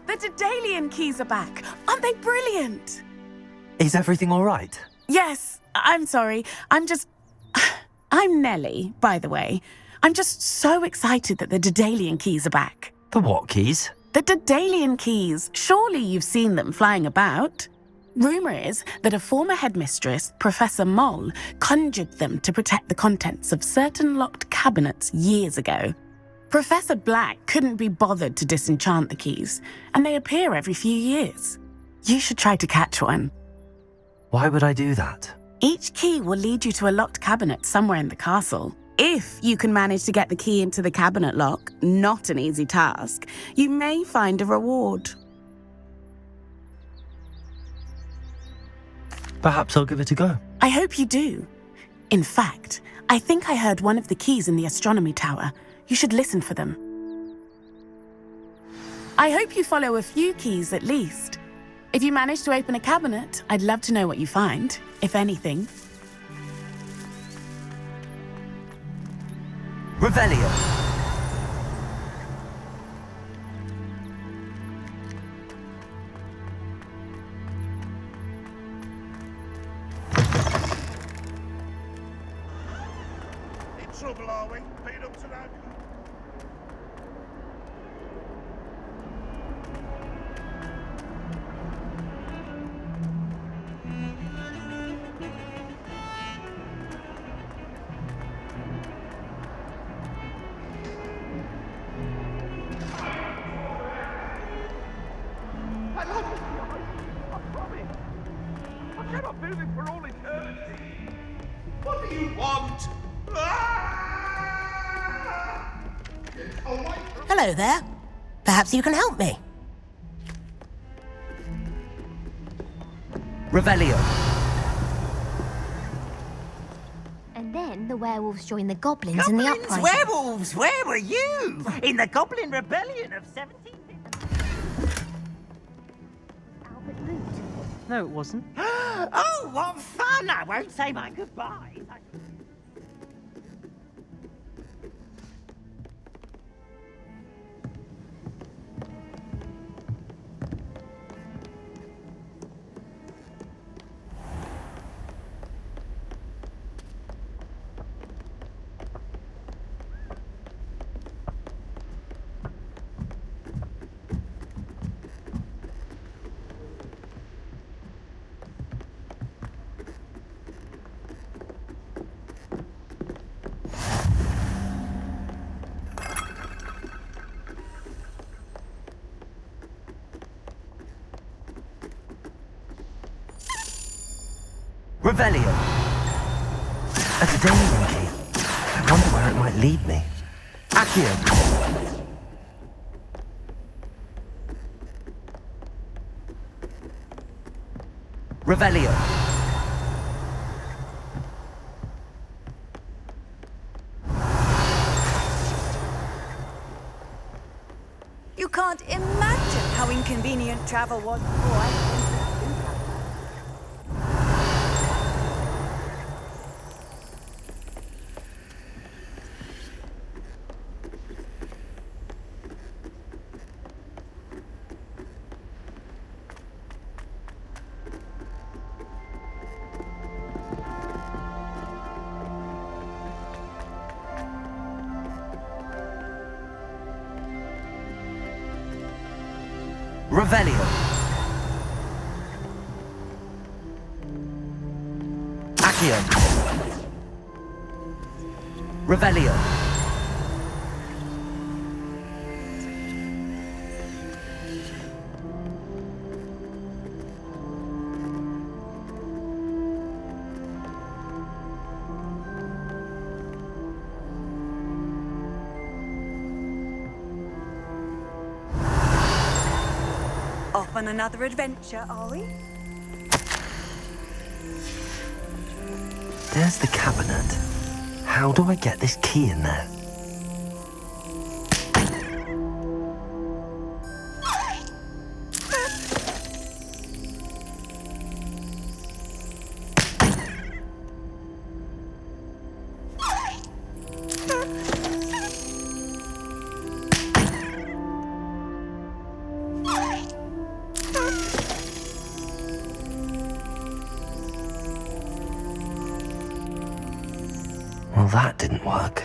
The Daedalian keys are back. Aren't they brilliant?
Is everything all right?
Yes, I'm sorry. I'm Nellie, by the way. I'm just so excited that the Daedalian keys are back.
The what keys?
The Daedalian keys. Surely you've seen them flying about. Rumour is that a former headmistress, Professor Moll, conjured them to protect the contents of certain locked cabinets years ago. Professor Black couldn't be bothered to disenchant the keys, and they appear every few years. You should try to catch one.
Why would I do that?
Each key will lead you to a locked cabinet somewhere in the castle. If you can manage to get the key into the cabinet lock, not an easy task, you may find a reward.
Perhaps I'll give it a go.
I hope you do. In fact, I think I heard one of the keys in the astronomy tower. You should listen for them. I hope you follow a few keys at least. If you manage to open a cabinet, I'd love to know what you find, if anything.
Revelio.
In trouble, are we? Beat up to that. I love you, guys. I promise. I cannot do this for all eternity. What do you want?
Hello there. Perhaps you can help me.
Revelio.
And then the werewolves joined the goblins in the uprising.
Werewolves! Where were you? In the Goblin Rebellion of 1750.
Albert Root.
No, it wasn't.
Oh, what fun! I won't say my goodbyes. Revelio.
A Daedalian key. I wonder where it might lead me.
Accio. Revelio.
can't imagine how inconvenient travel was before I came to
Revelio. Accio. Revelio.
off on another adventure, are we?
There's the cabinet. How do I get this key in there? Well, that didn't work.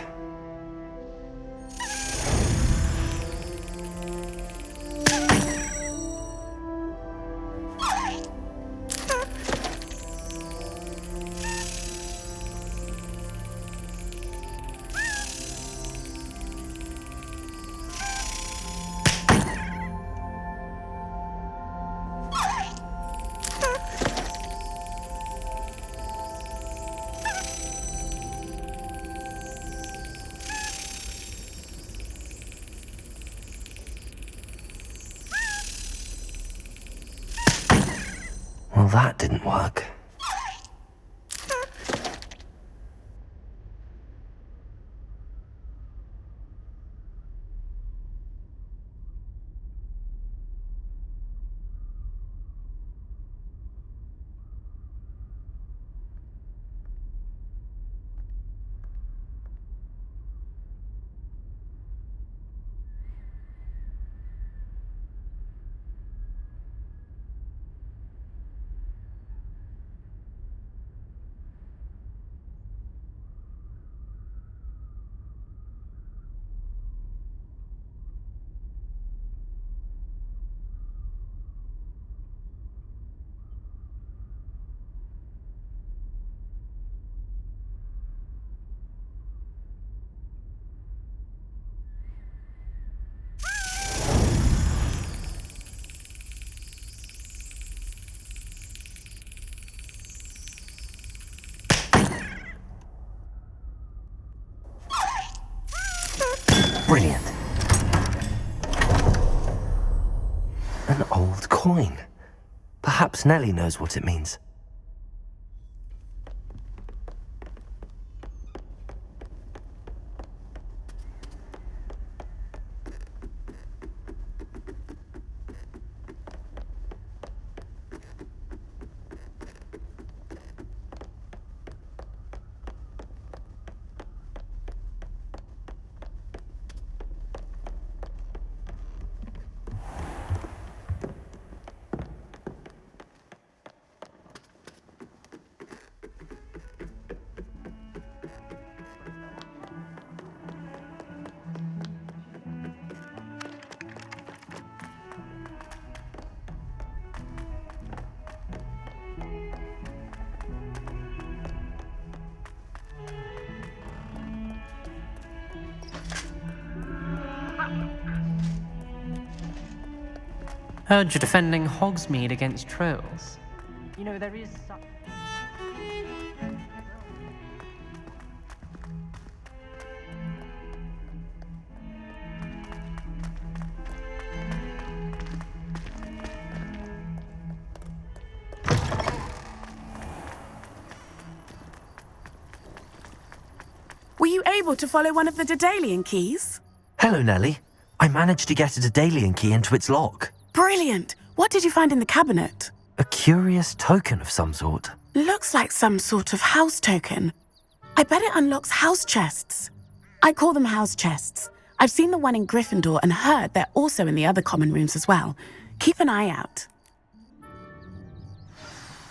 Well, that didn't work. Brilliant. An old coin. Perhaps Nellie knows what it means.
Heard you're defending Hogsmeade against trolls. You know, there is such...
Were you able to follow one of the Daedalian keys?
Hello, Nellie. I managed to get a Daedalian key into its lock.
Brilliant! What did you find in the cabinet?
A curious token of some sort.
Looks like some sort of house token. I bet it unlocks house chests. I call them house chests. I've seen the one in Gryffindor and heard they're also in the other common rooms as well. Keep an eye out.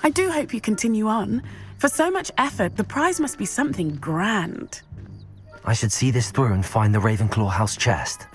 I do hope you continue on. For so much effort, the prize must be something grand.
I should see this through and find the Ravenclaw house chest.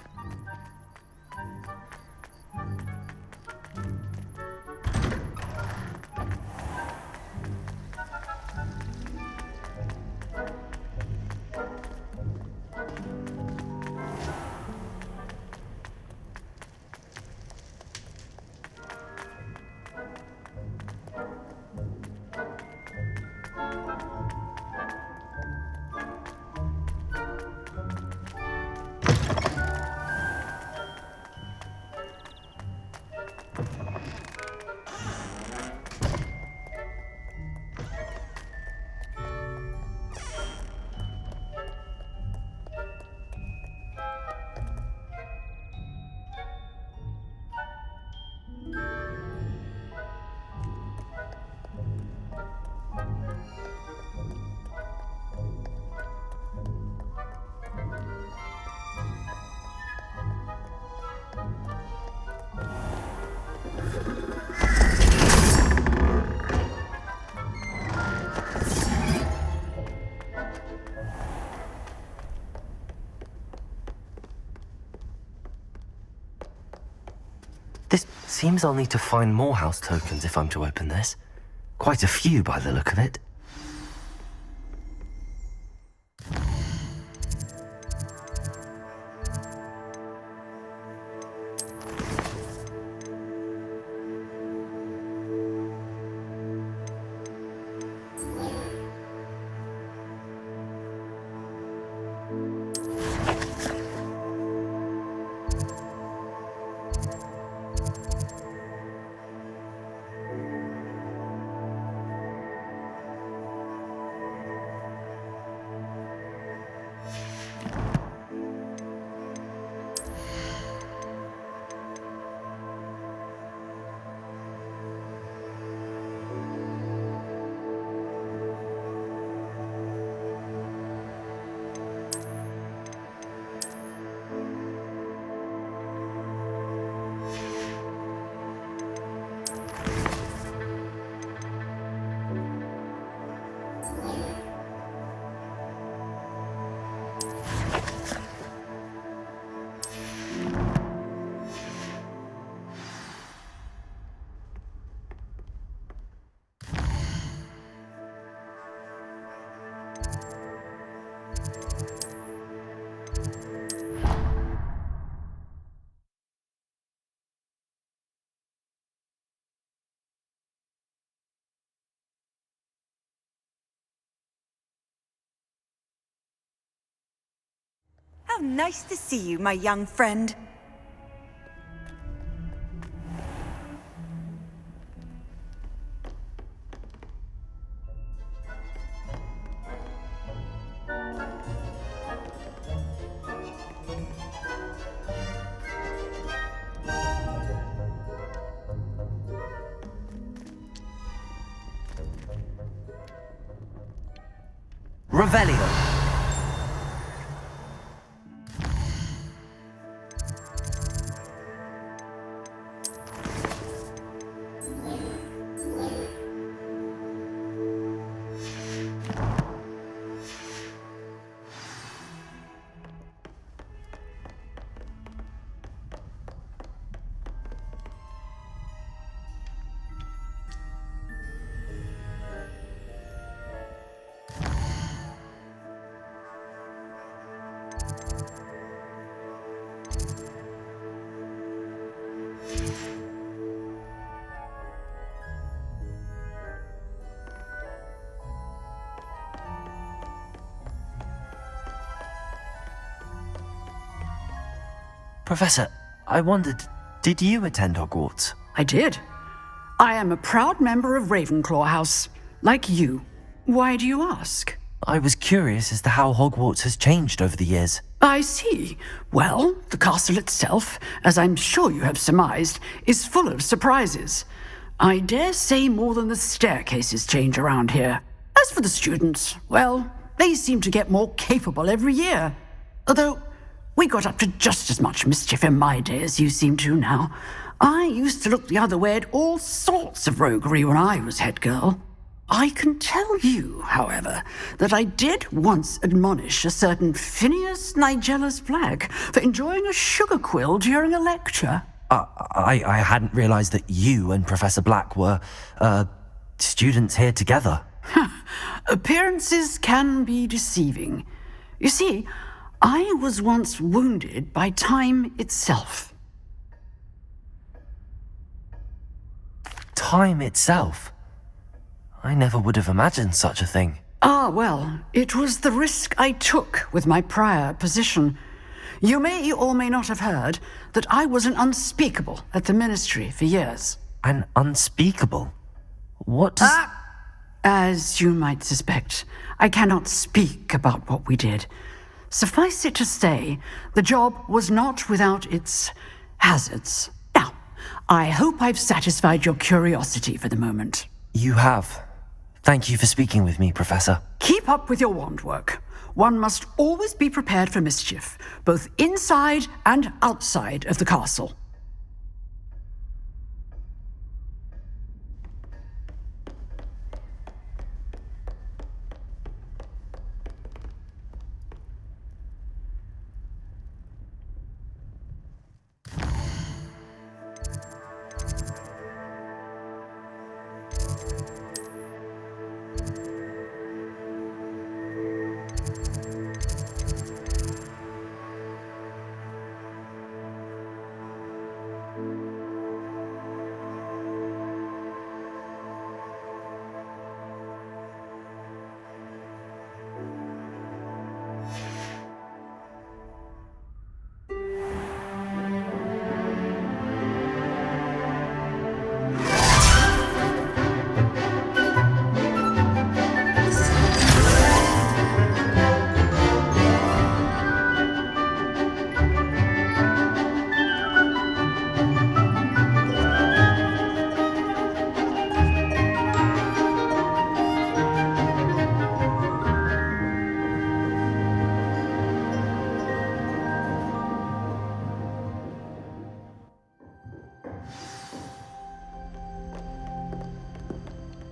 This seems I'll need to find more house tokens if I'm to open this. Quite a few by the look of it.
How nice to see you, my young friend.
Revelio. Professor, I wondered, did you attend Hogwarts?
I did. I am a proud member of Ravenclaw House, like you. Why do you ask?
I was curious as to how Hogwarts has changed over the years.
I see. Well, the castle itself, as I'm sure you have surmised, is full of surprises. I dare say more than the staircases change around here. As for the students, well, they seem to get more capable every year. Although, we got up to just as much mischief in my day as you seem to now. I used to look the other way at all sorts of roguery when I was head girl. I can tell you, however, that I did once admonish a certain Phineas Nigellus Black for enjoying a sugar quill during a lecture.
I hadn't realised that you and Professor Black were, students here together.
Appearances can be deceiving. You see, I was once wounded by time itself.
Time itself? I never would have imagined such a thing.
Ah, well, it was the risk I took with my prior position. You may or may not have heard that I was an unspeakable at the Ministry for years.
An unspeakable? What does...
As you might suspect, I cannot speak about what we did. Suffice it to say, the job was not without its hazards. Now, I hope I've satisfied your curiosity for the moment.
You have. Thank you for speaking with me, Professor.
Keep up with your wand work. One must always be prepared for mischief, both inside and outside of the castle.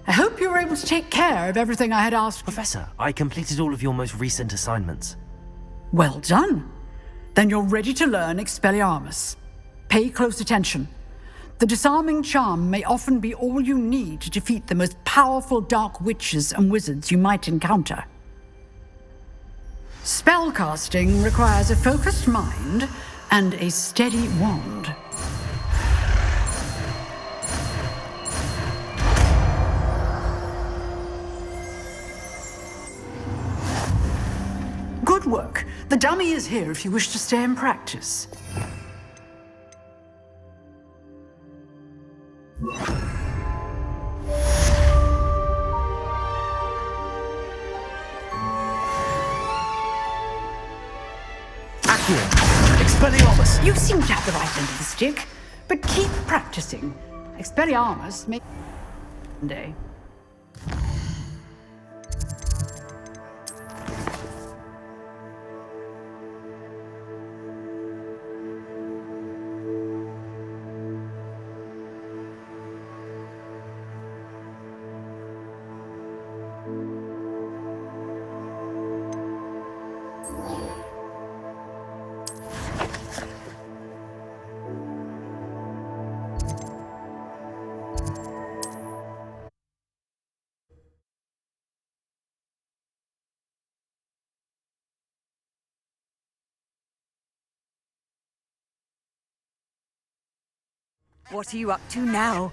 I hope you were able to take care of everything I had asked.
Professor, I completed all of your most recent assignments.
Well done. Then you're ready to learn Expelliarmus. Pay close attention. The disarming charm may often be all you need to defeat the most powerful dark witches and wizards you might encounter. Spellcasting requires a focused mind and a steady wand. Good work. The dummy is here if you wish to stay and practice.
Accio! Expelliarmus!
You seem to have the right end of the stick, but keep practicing. Expelliarmus may... day.
What are you up to now?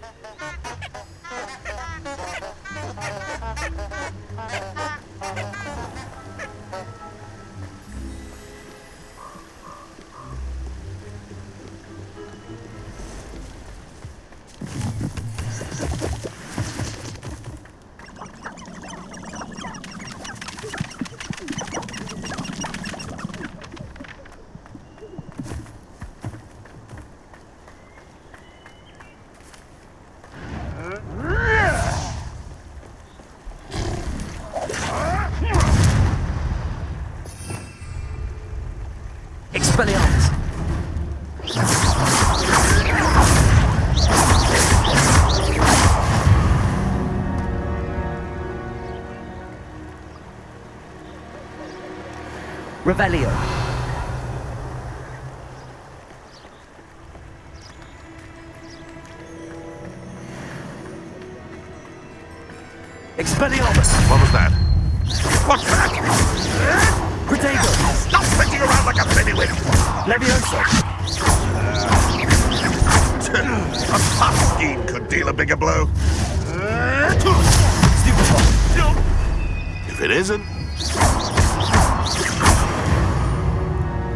Expelliarmus! Revelio! Expelliarmus!
What was that? What's that?
Protego!
Stop spinning around like a bailiwick!
Levioso!
A pumpkin could deal a bigger blow. If it isn't...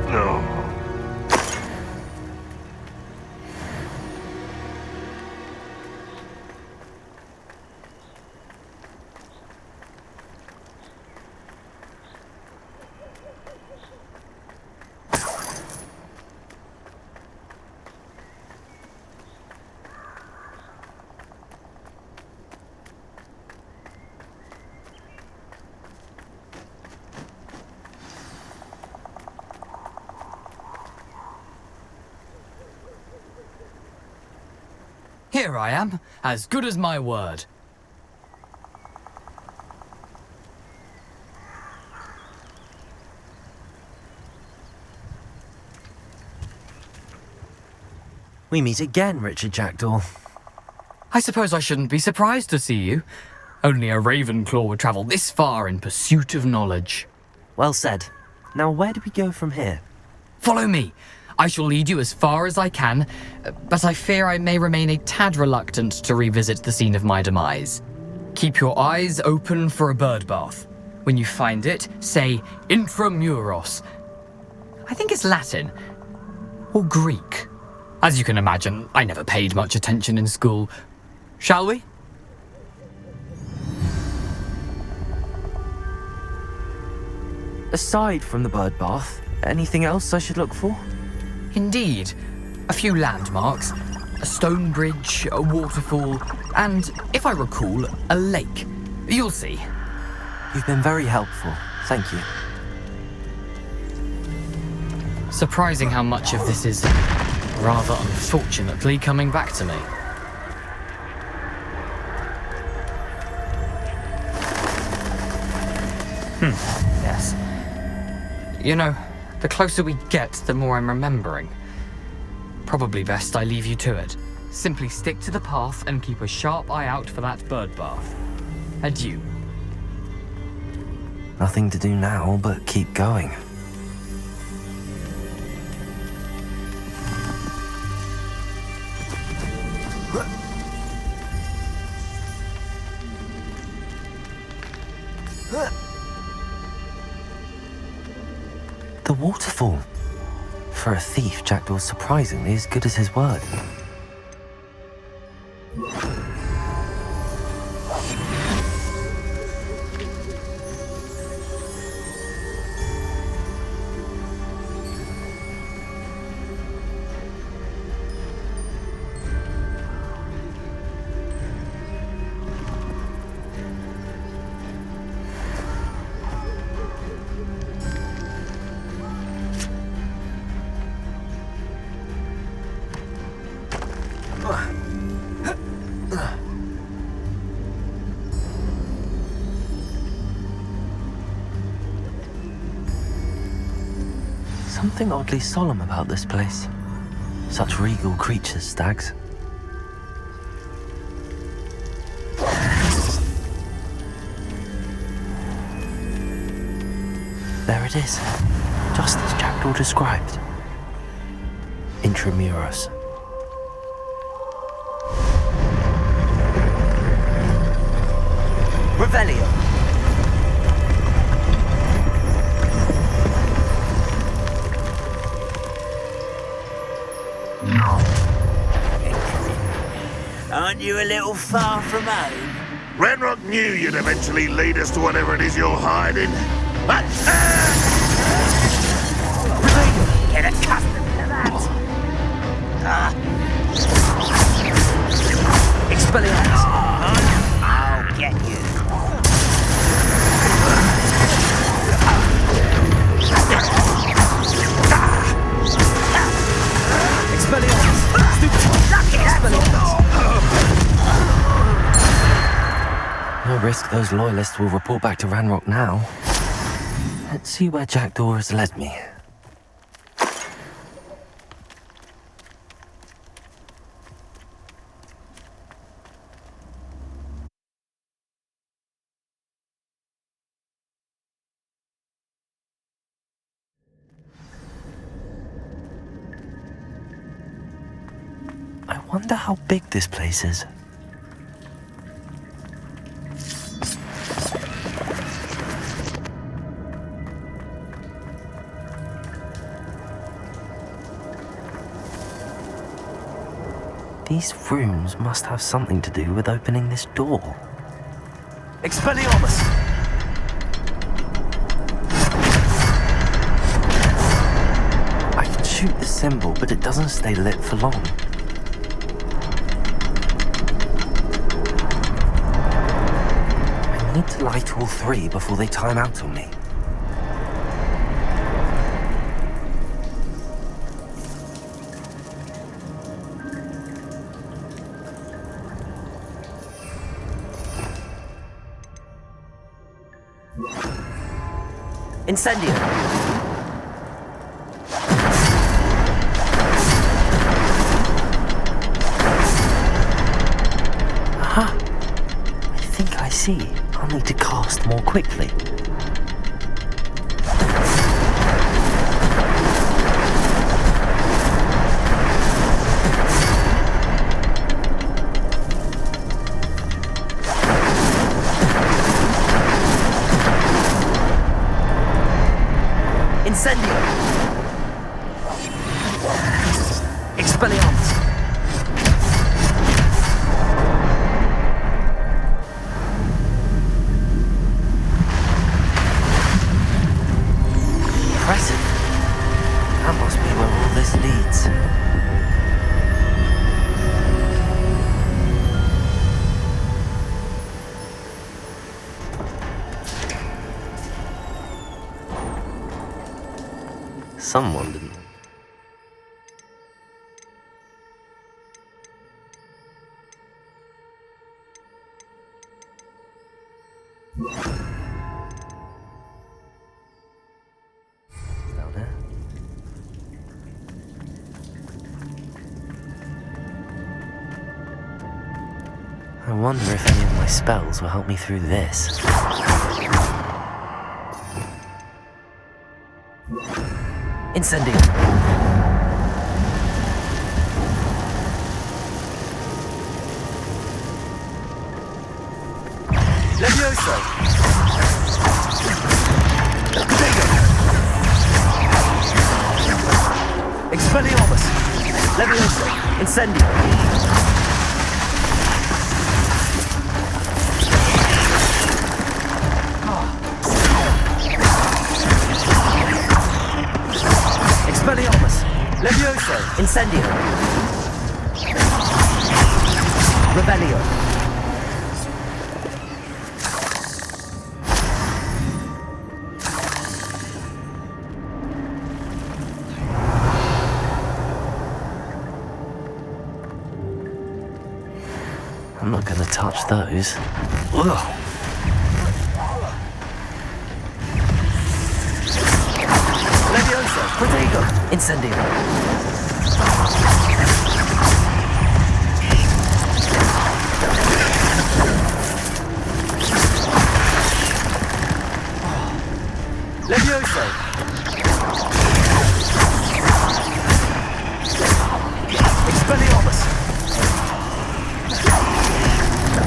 No.
Here I am, as good as my word.
We meet again, Richard Jackdaw.
I suppose I shouldn't be surprised to see you. Only a Ravenclaw would travel this far in pursuit of knowledge.
Well said. Now where do we go from here?
Follow me. I shall lead you as far as I can, but I fear I may remain a tad reluctant to revisit the scene of my demise. Keep your eyes open for a bird bath. When you find it, say intramuros. I think it's Latin. Or Greek. As you can imagine, I never paid much attention in school. Shall we?
Aside from the bird bath, anything else I should look for?
Indeed. A few landmarks, a stone bridge, a waterfall, and, if I recall, a lake. You'll see.
You've been very helpful. Thank you.
Surprising how much of this is, rather unfortunately, coming back to me. Yes. You know, the closer we get, the more I'm remembering. Probably best I leave you to it. Simply stick to the path and keep a sharp eye out for that bird bath. Adieu.
Nothing to do now but keep going. The waterfall. For a thief, Jackdaw's surprisingly as good as his word. Something oddly solemn about this place. Such regal creatures, stags. There it is, just as Jackdaw described. Intramuros. Revelio.
Aren't you a little far from home?
Renrock knew you'd eventually lead us to whatever it is you're hiding.
Get accustomed to that.
Expelliarmus.
I'll get you.
risk those loyalists will report back to Ranrock now. Let's see where Jackdaw has led me. I wonder how big this place is. These rooms must have something to do with opening this door. Expelliarmus! I can shoot the symbol, but it doesn't stay lit for long. I need to light all three before they time out on me. Incendio! Aha! I think I see. I'll need to cast more quickly. Incendio! Expelliarmus! Impressive. That must be where all this leads. Someone didn't. Down there. I wonder if any of my spells will help me through this. Incendio! Levioso! Expelliarmus! Levioso! Incendio! Expelliarmus! Levioso! Incendio! Revelio! I'm not gonna touch those. Ugh. Levioso! Protego! Incendio! Levioso! Expelliarmus!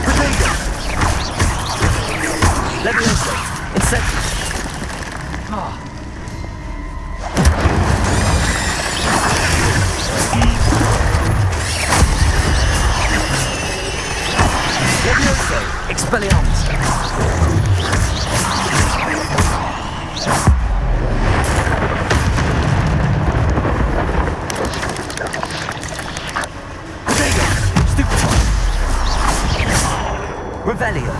Protego! Levioso! Incendio! Levioso! Expelliarmus! Protego! Stupefy! Revelio!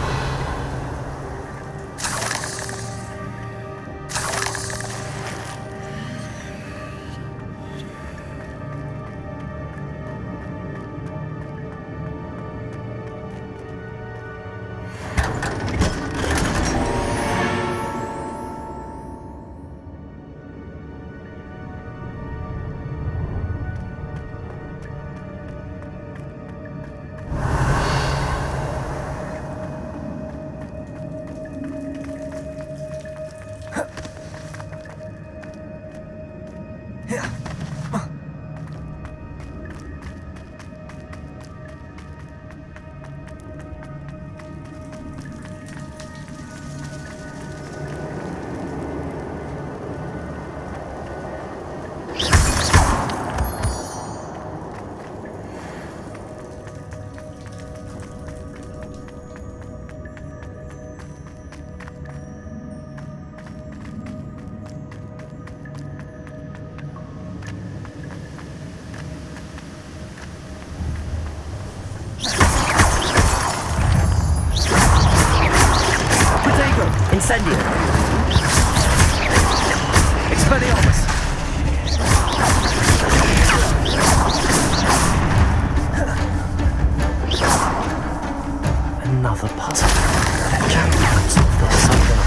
Incendio! Expelliarmus! Another puzzle. Jack comes off this something.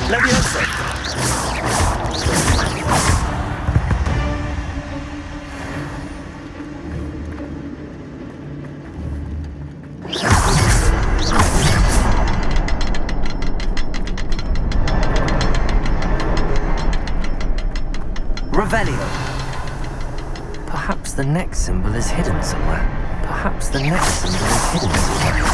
Leviosa! Revelio. Perhaps the next symbol is hidden somewhere. Perhaps the next symbol is hidden somewhere.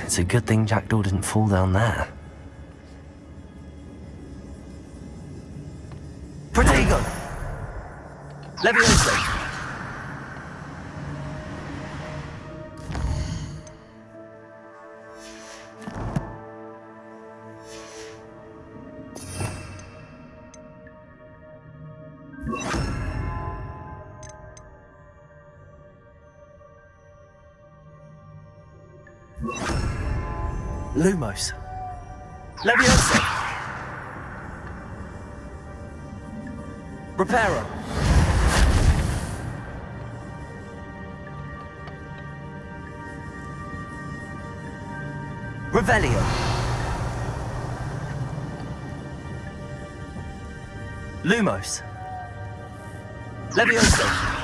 It's a good thing Jackdaw didn't fall down there. Protego! Leviosa! Lumos. Leviosa. Reparo. Revelio. Lumos. Leviosa.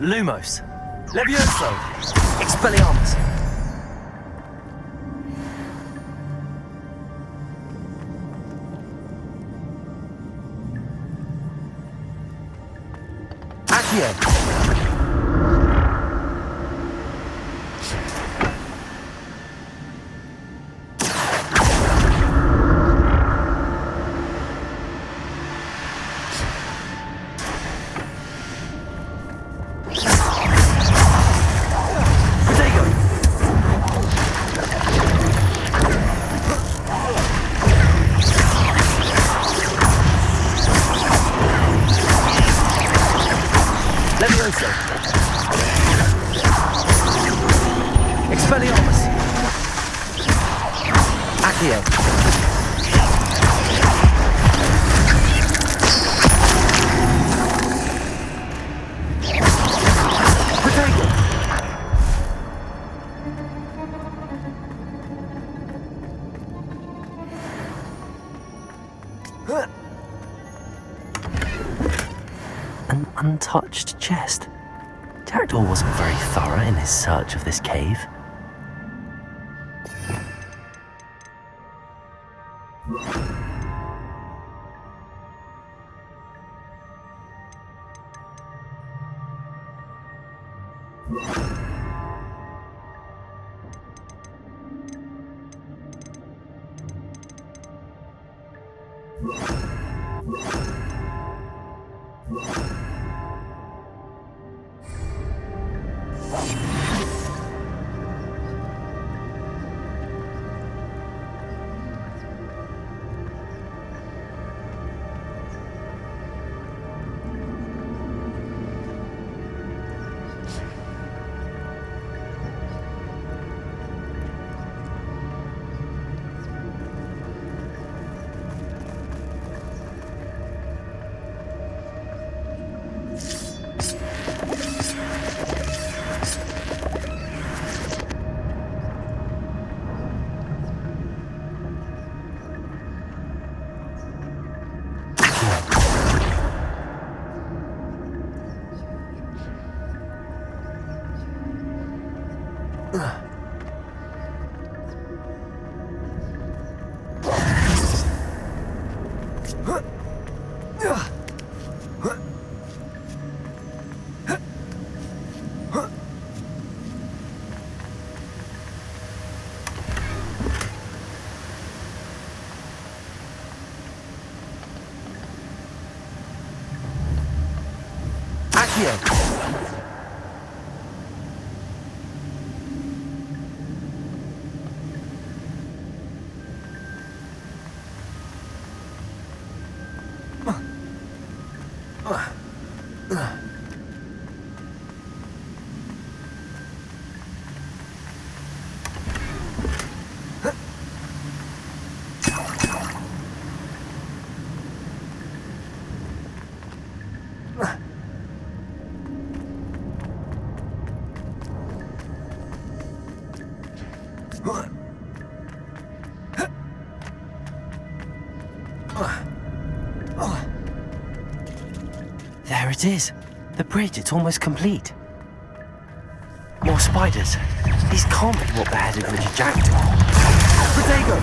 Lumos. Levioso. Expelliarmus. Accio. Expelliarmus. Accio. Protego. An untouched chest. Jackdaw wasn't very thorough in his search of this cave. There it is. The bridge, it's almost complete. More spiders. These can't be what beheaded Richard Jack did. Protego!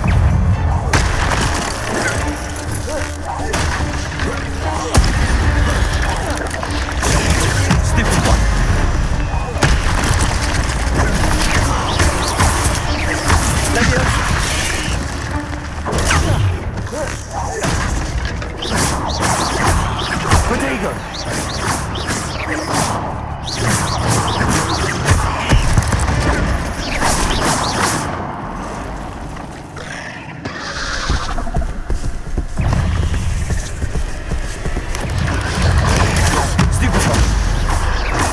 Stupid one. Leviosa! Protego!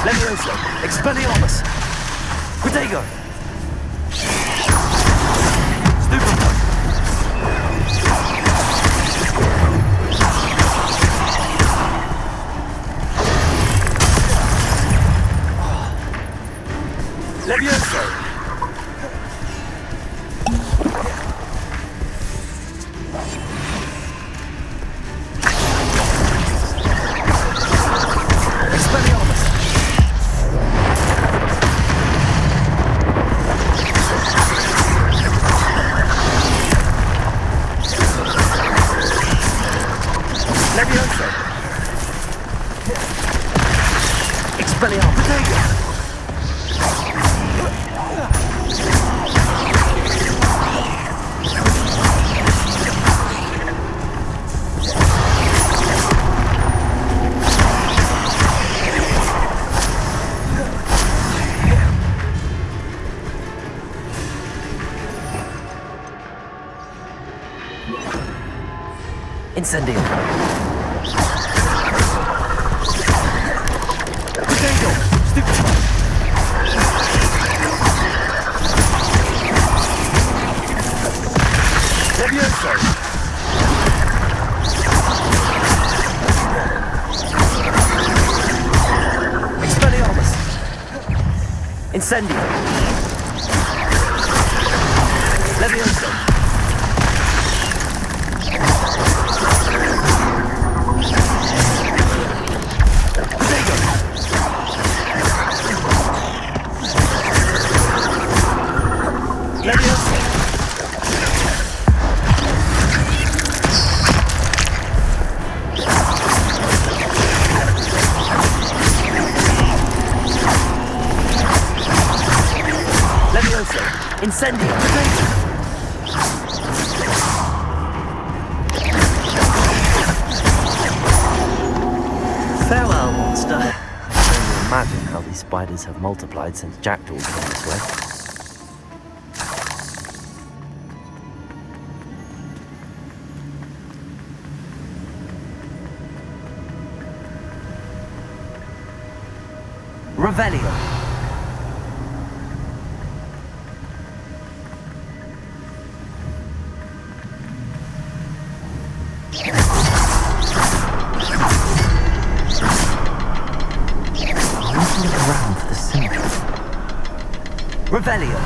Leviosa! Expelliarmus! Protego! Stupid one! Leviosa! Expelliarmus! Leviosa! Expelliarmus! Protego! Incendio! Protego! Stupid one! Leviosa! Expelliarmus! Incendio! Leviosa! Leviosa! Incendio! Farewell, monster. I can only imagine how these spiders have multiplied since jackdaws came this way. Revelio. Around for the symbol. Revelio.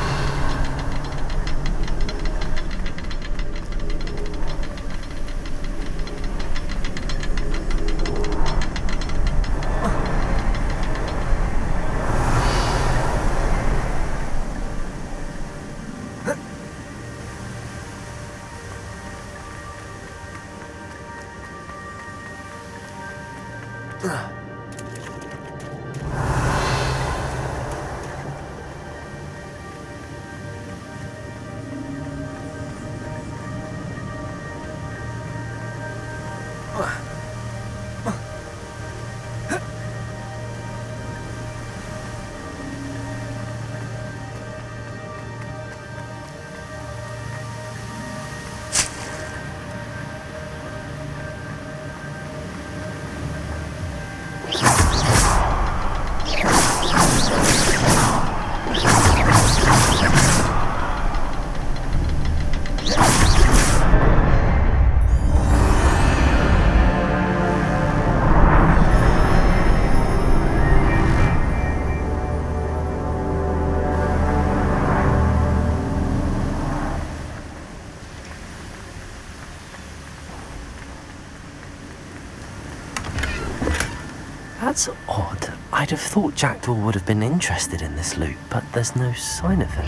That's odd. I'd have thought Jackdaw would have been interested in this loot, but there's no sign of him.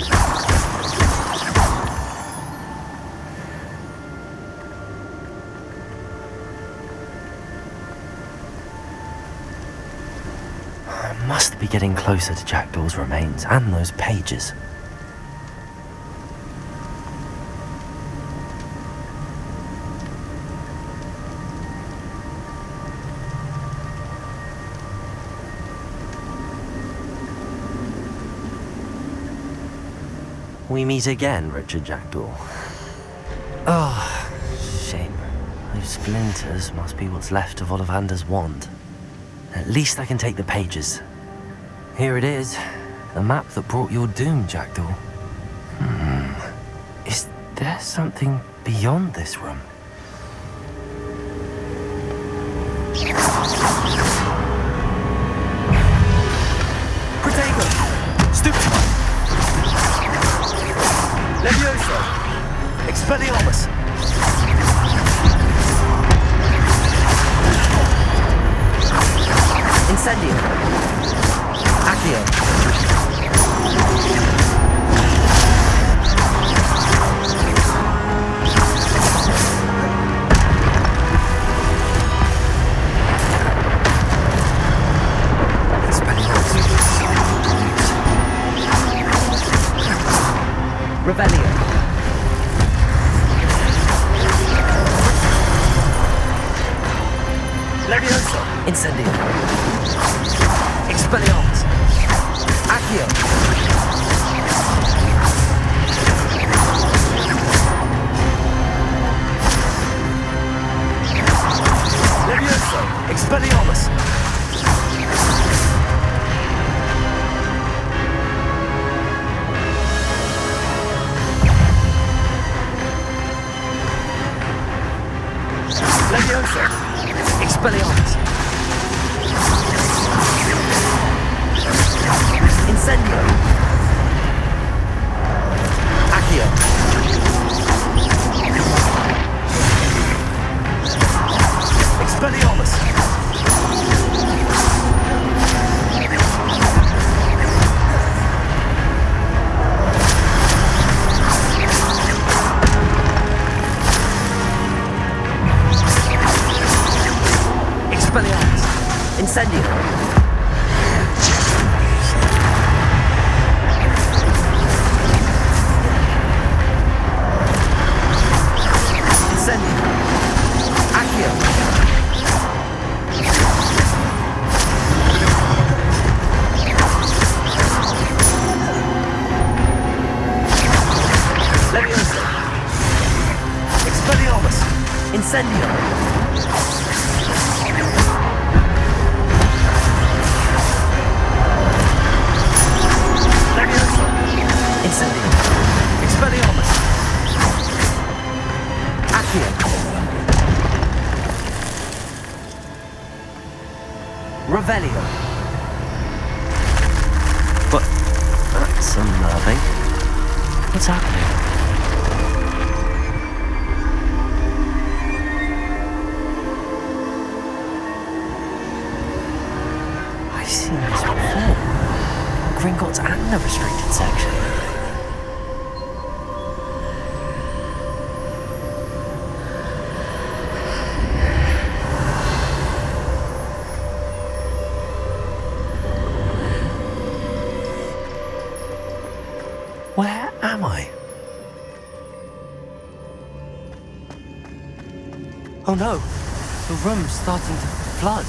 I must be getting closer to Jackdaw's remains and those pages. We meet again, Richard Jackdaw. Oh, shame. Those splinters must be what's left of Ollivander's wand. At least I can take the pages. Here it is, the map that brought your doom, Jackdaw. Is there something beyond this room? Protego! Stupid! Levioso! Expelliarmus! Incendio! Accio! Revelio. Levioso. Incendio. Expelliarmus. Accio. Levioso. Expelliarmus. Levioso. Expelliarmus. Incendio. Accio. Expelliarmus. Expelliarmus. Incendio. Expelliarmus! Incendio! Leviosa! Incendio! Expelliarmus! Accio! Revelio! But that's unnerving. What's happening? I've seen this before. Gringotts and the restricted section. Where am I? Oh no, the room's starting to flood.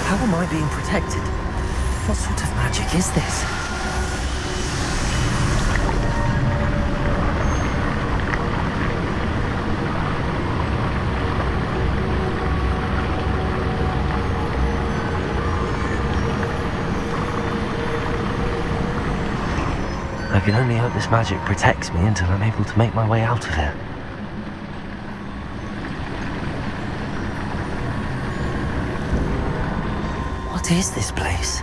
How am I being protected? What sort of magic is this? I can only hope this magic protects me until I'm able to make my way out of here. What is this place?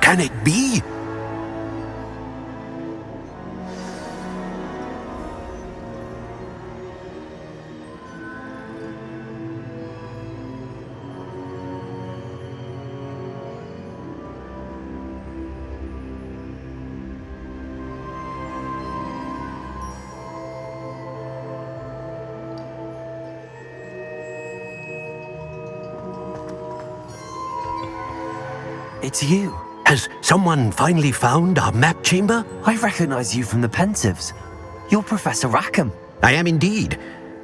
Can it be?
It's you.
Has someone finally found our map chamber?
I recognize you from the Pensieves. You're Professor Rackham.
I am indeed.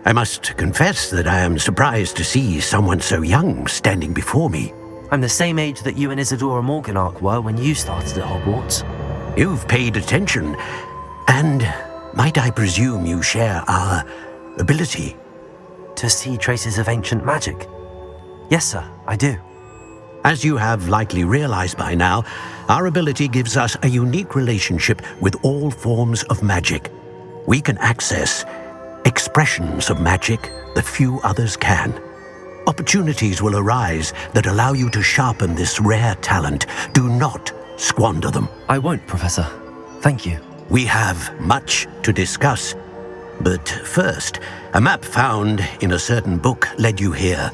I must confess that I am surprised to see someone so young standing before me.
I'm the same age that you and Isadora Morganach were when you started at Hogwarts.
You've paid attention, and might I presume you share our ability?
To see traces of ancient magic? Yes, sir, I do.
As you have likely realized by now, our ability gives us a unique relationship with all forms of magic. We can access expressions of magic that few others can. Opportunities will arise that allow you to sharpen this rare talent. Do not squander them.
I won't, Professor. Thank you.
We have much to discuss. But first, a map found in a certain book led you here.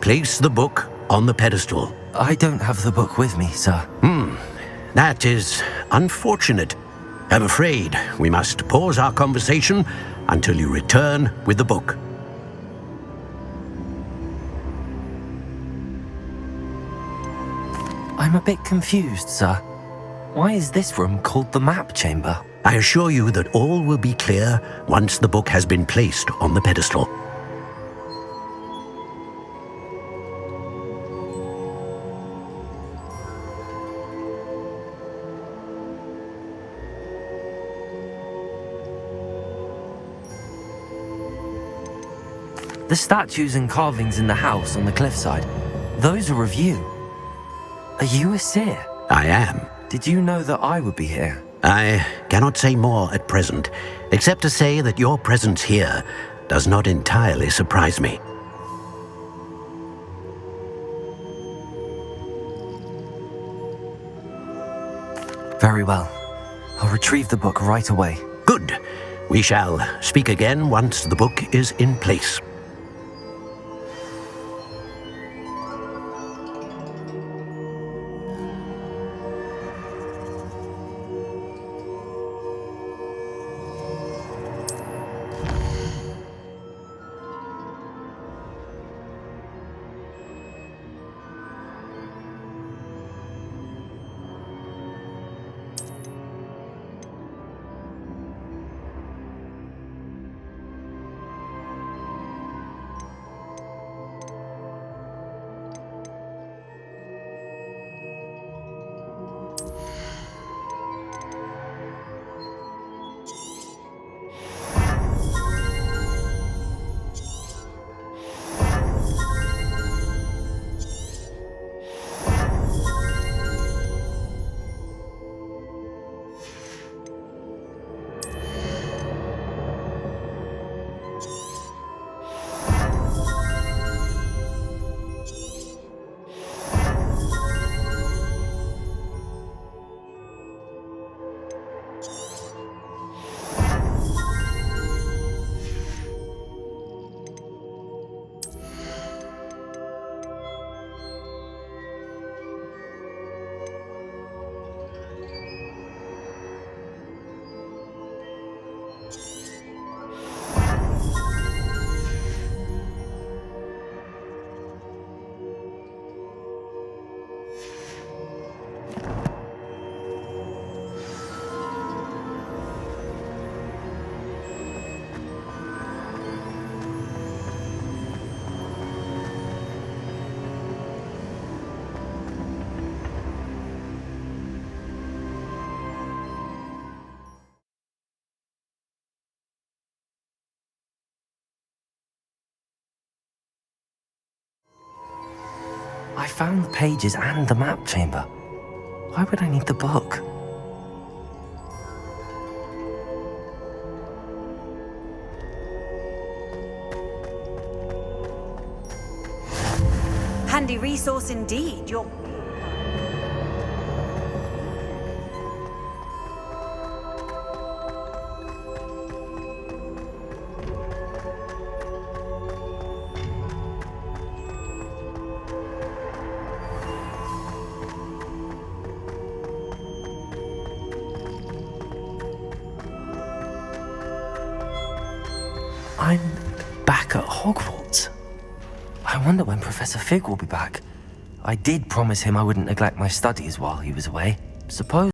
Place the book on the pedestal.
I don't have the book with me, sir.
That is unfortunate. I'm afraid we must pause our conversation until you return with the book.
I'm a bit confused, sir. Why is this room called the map chamber?
I assure you that all will be clear once the book has been placed on the pedestal.
The statues and carvings in the house on the cliffside, those are of you. Are you a seer?
I am.
Did you know that I would be here?
I cannot say more at present, except to say that your presence here does not entirely surprise me.
Very well. I'll retrieve the book right away.
Good. We shall speak again once the book is in place.
I found the pages and the map chamber. Why would I need the book?
Handy resource indeed. You're...
I'm back at Hogwarts. I wonder when Professor Fig will be back. I did promise him I wouldn't neglect my studies while he was away. Suppose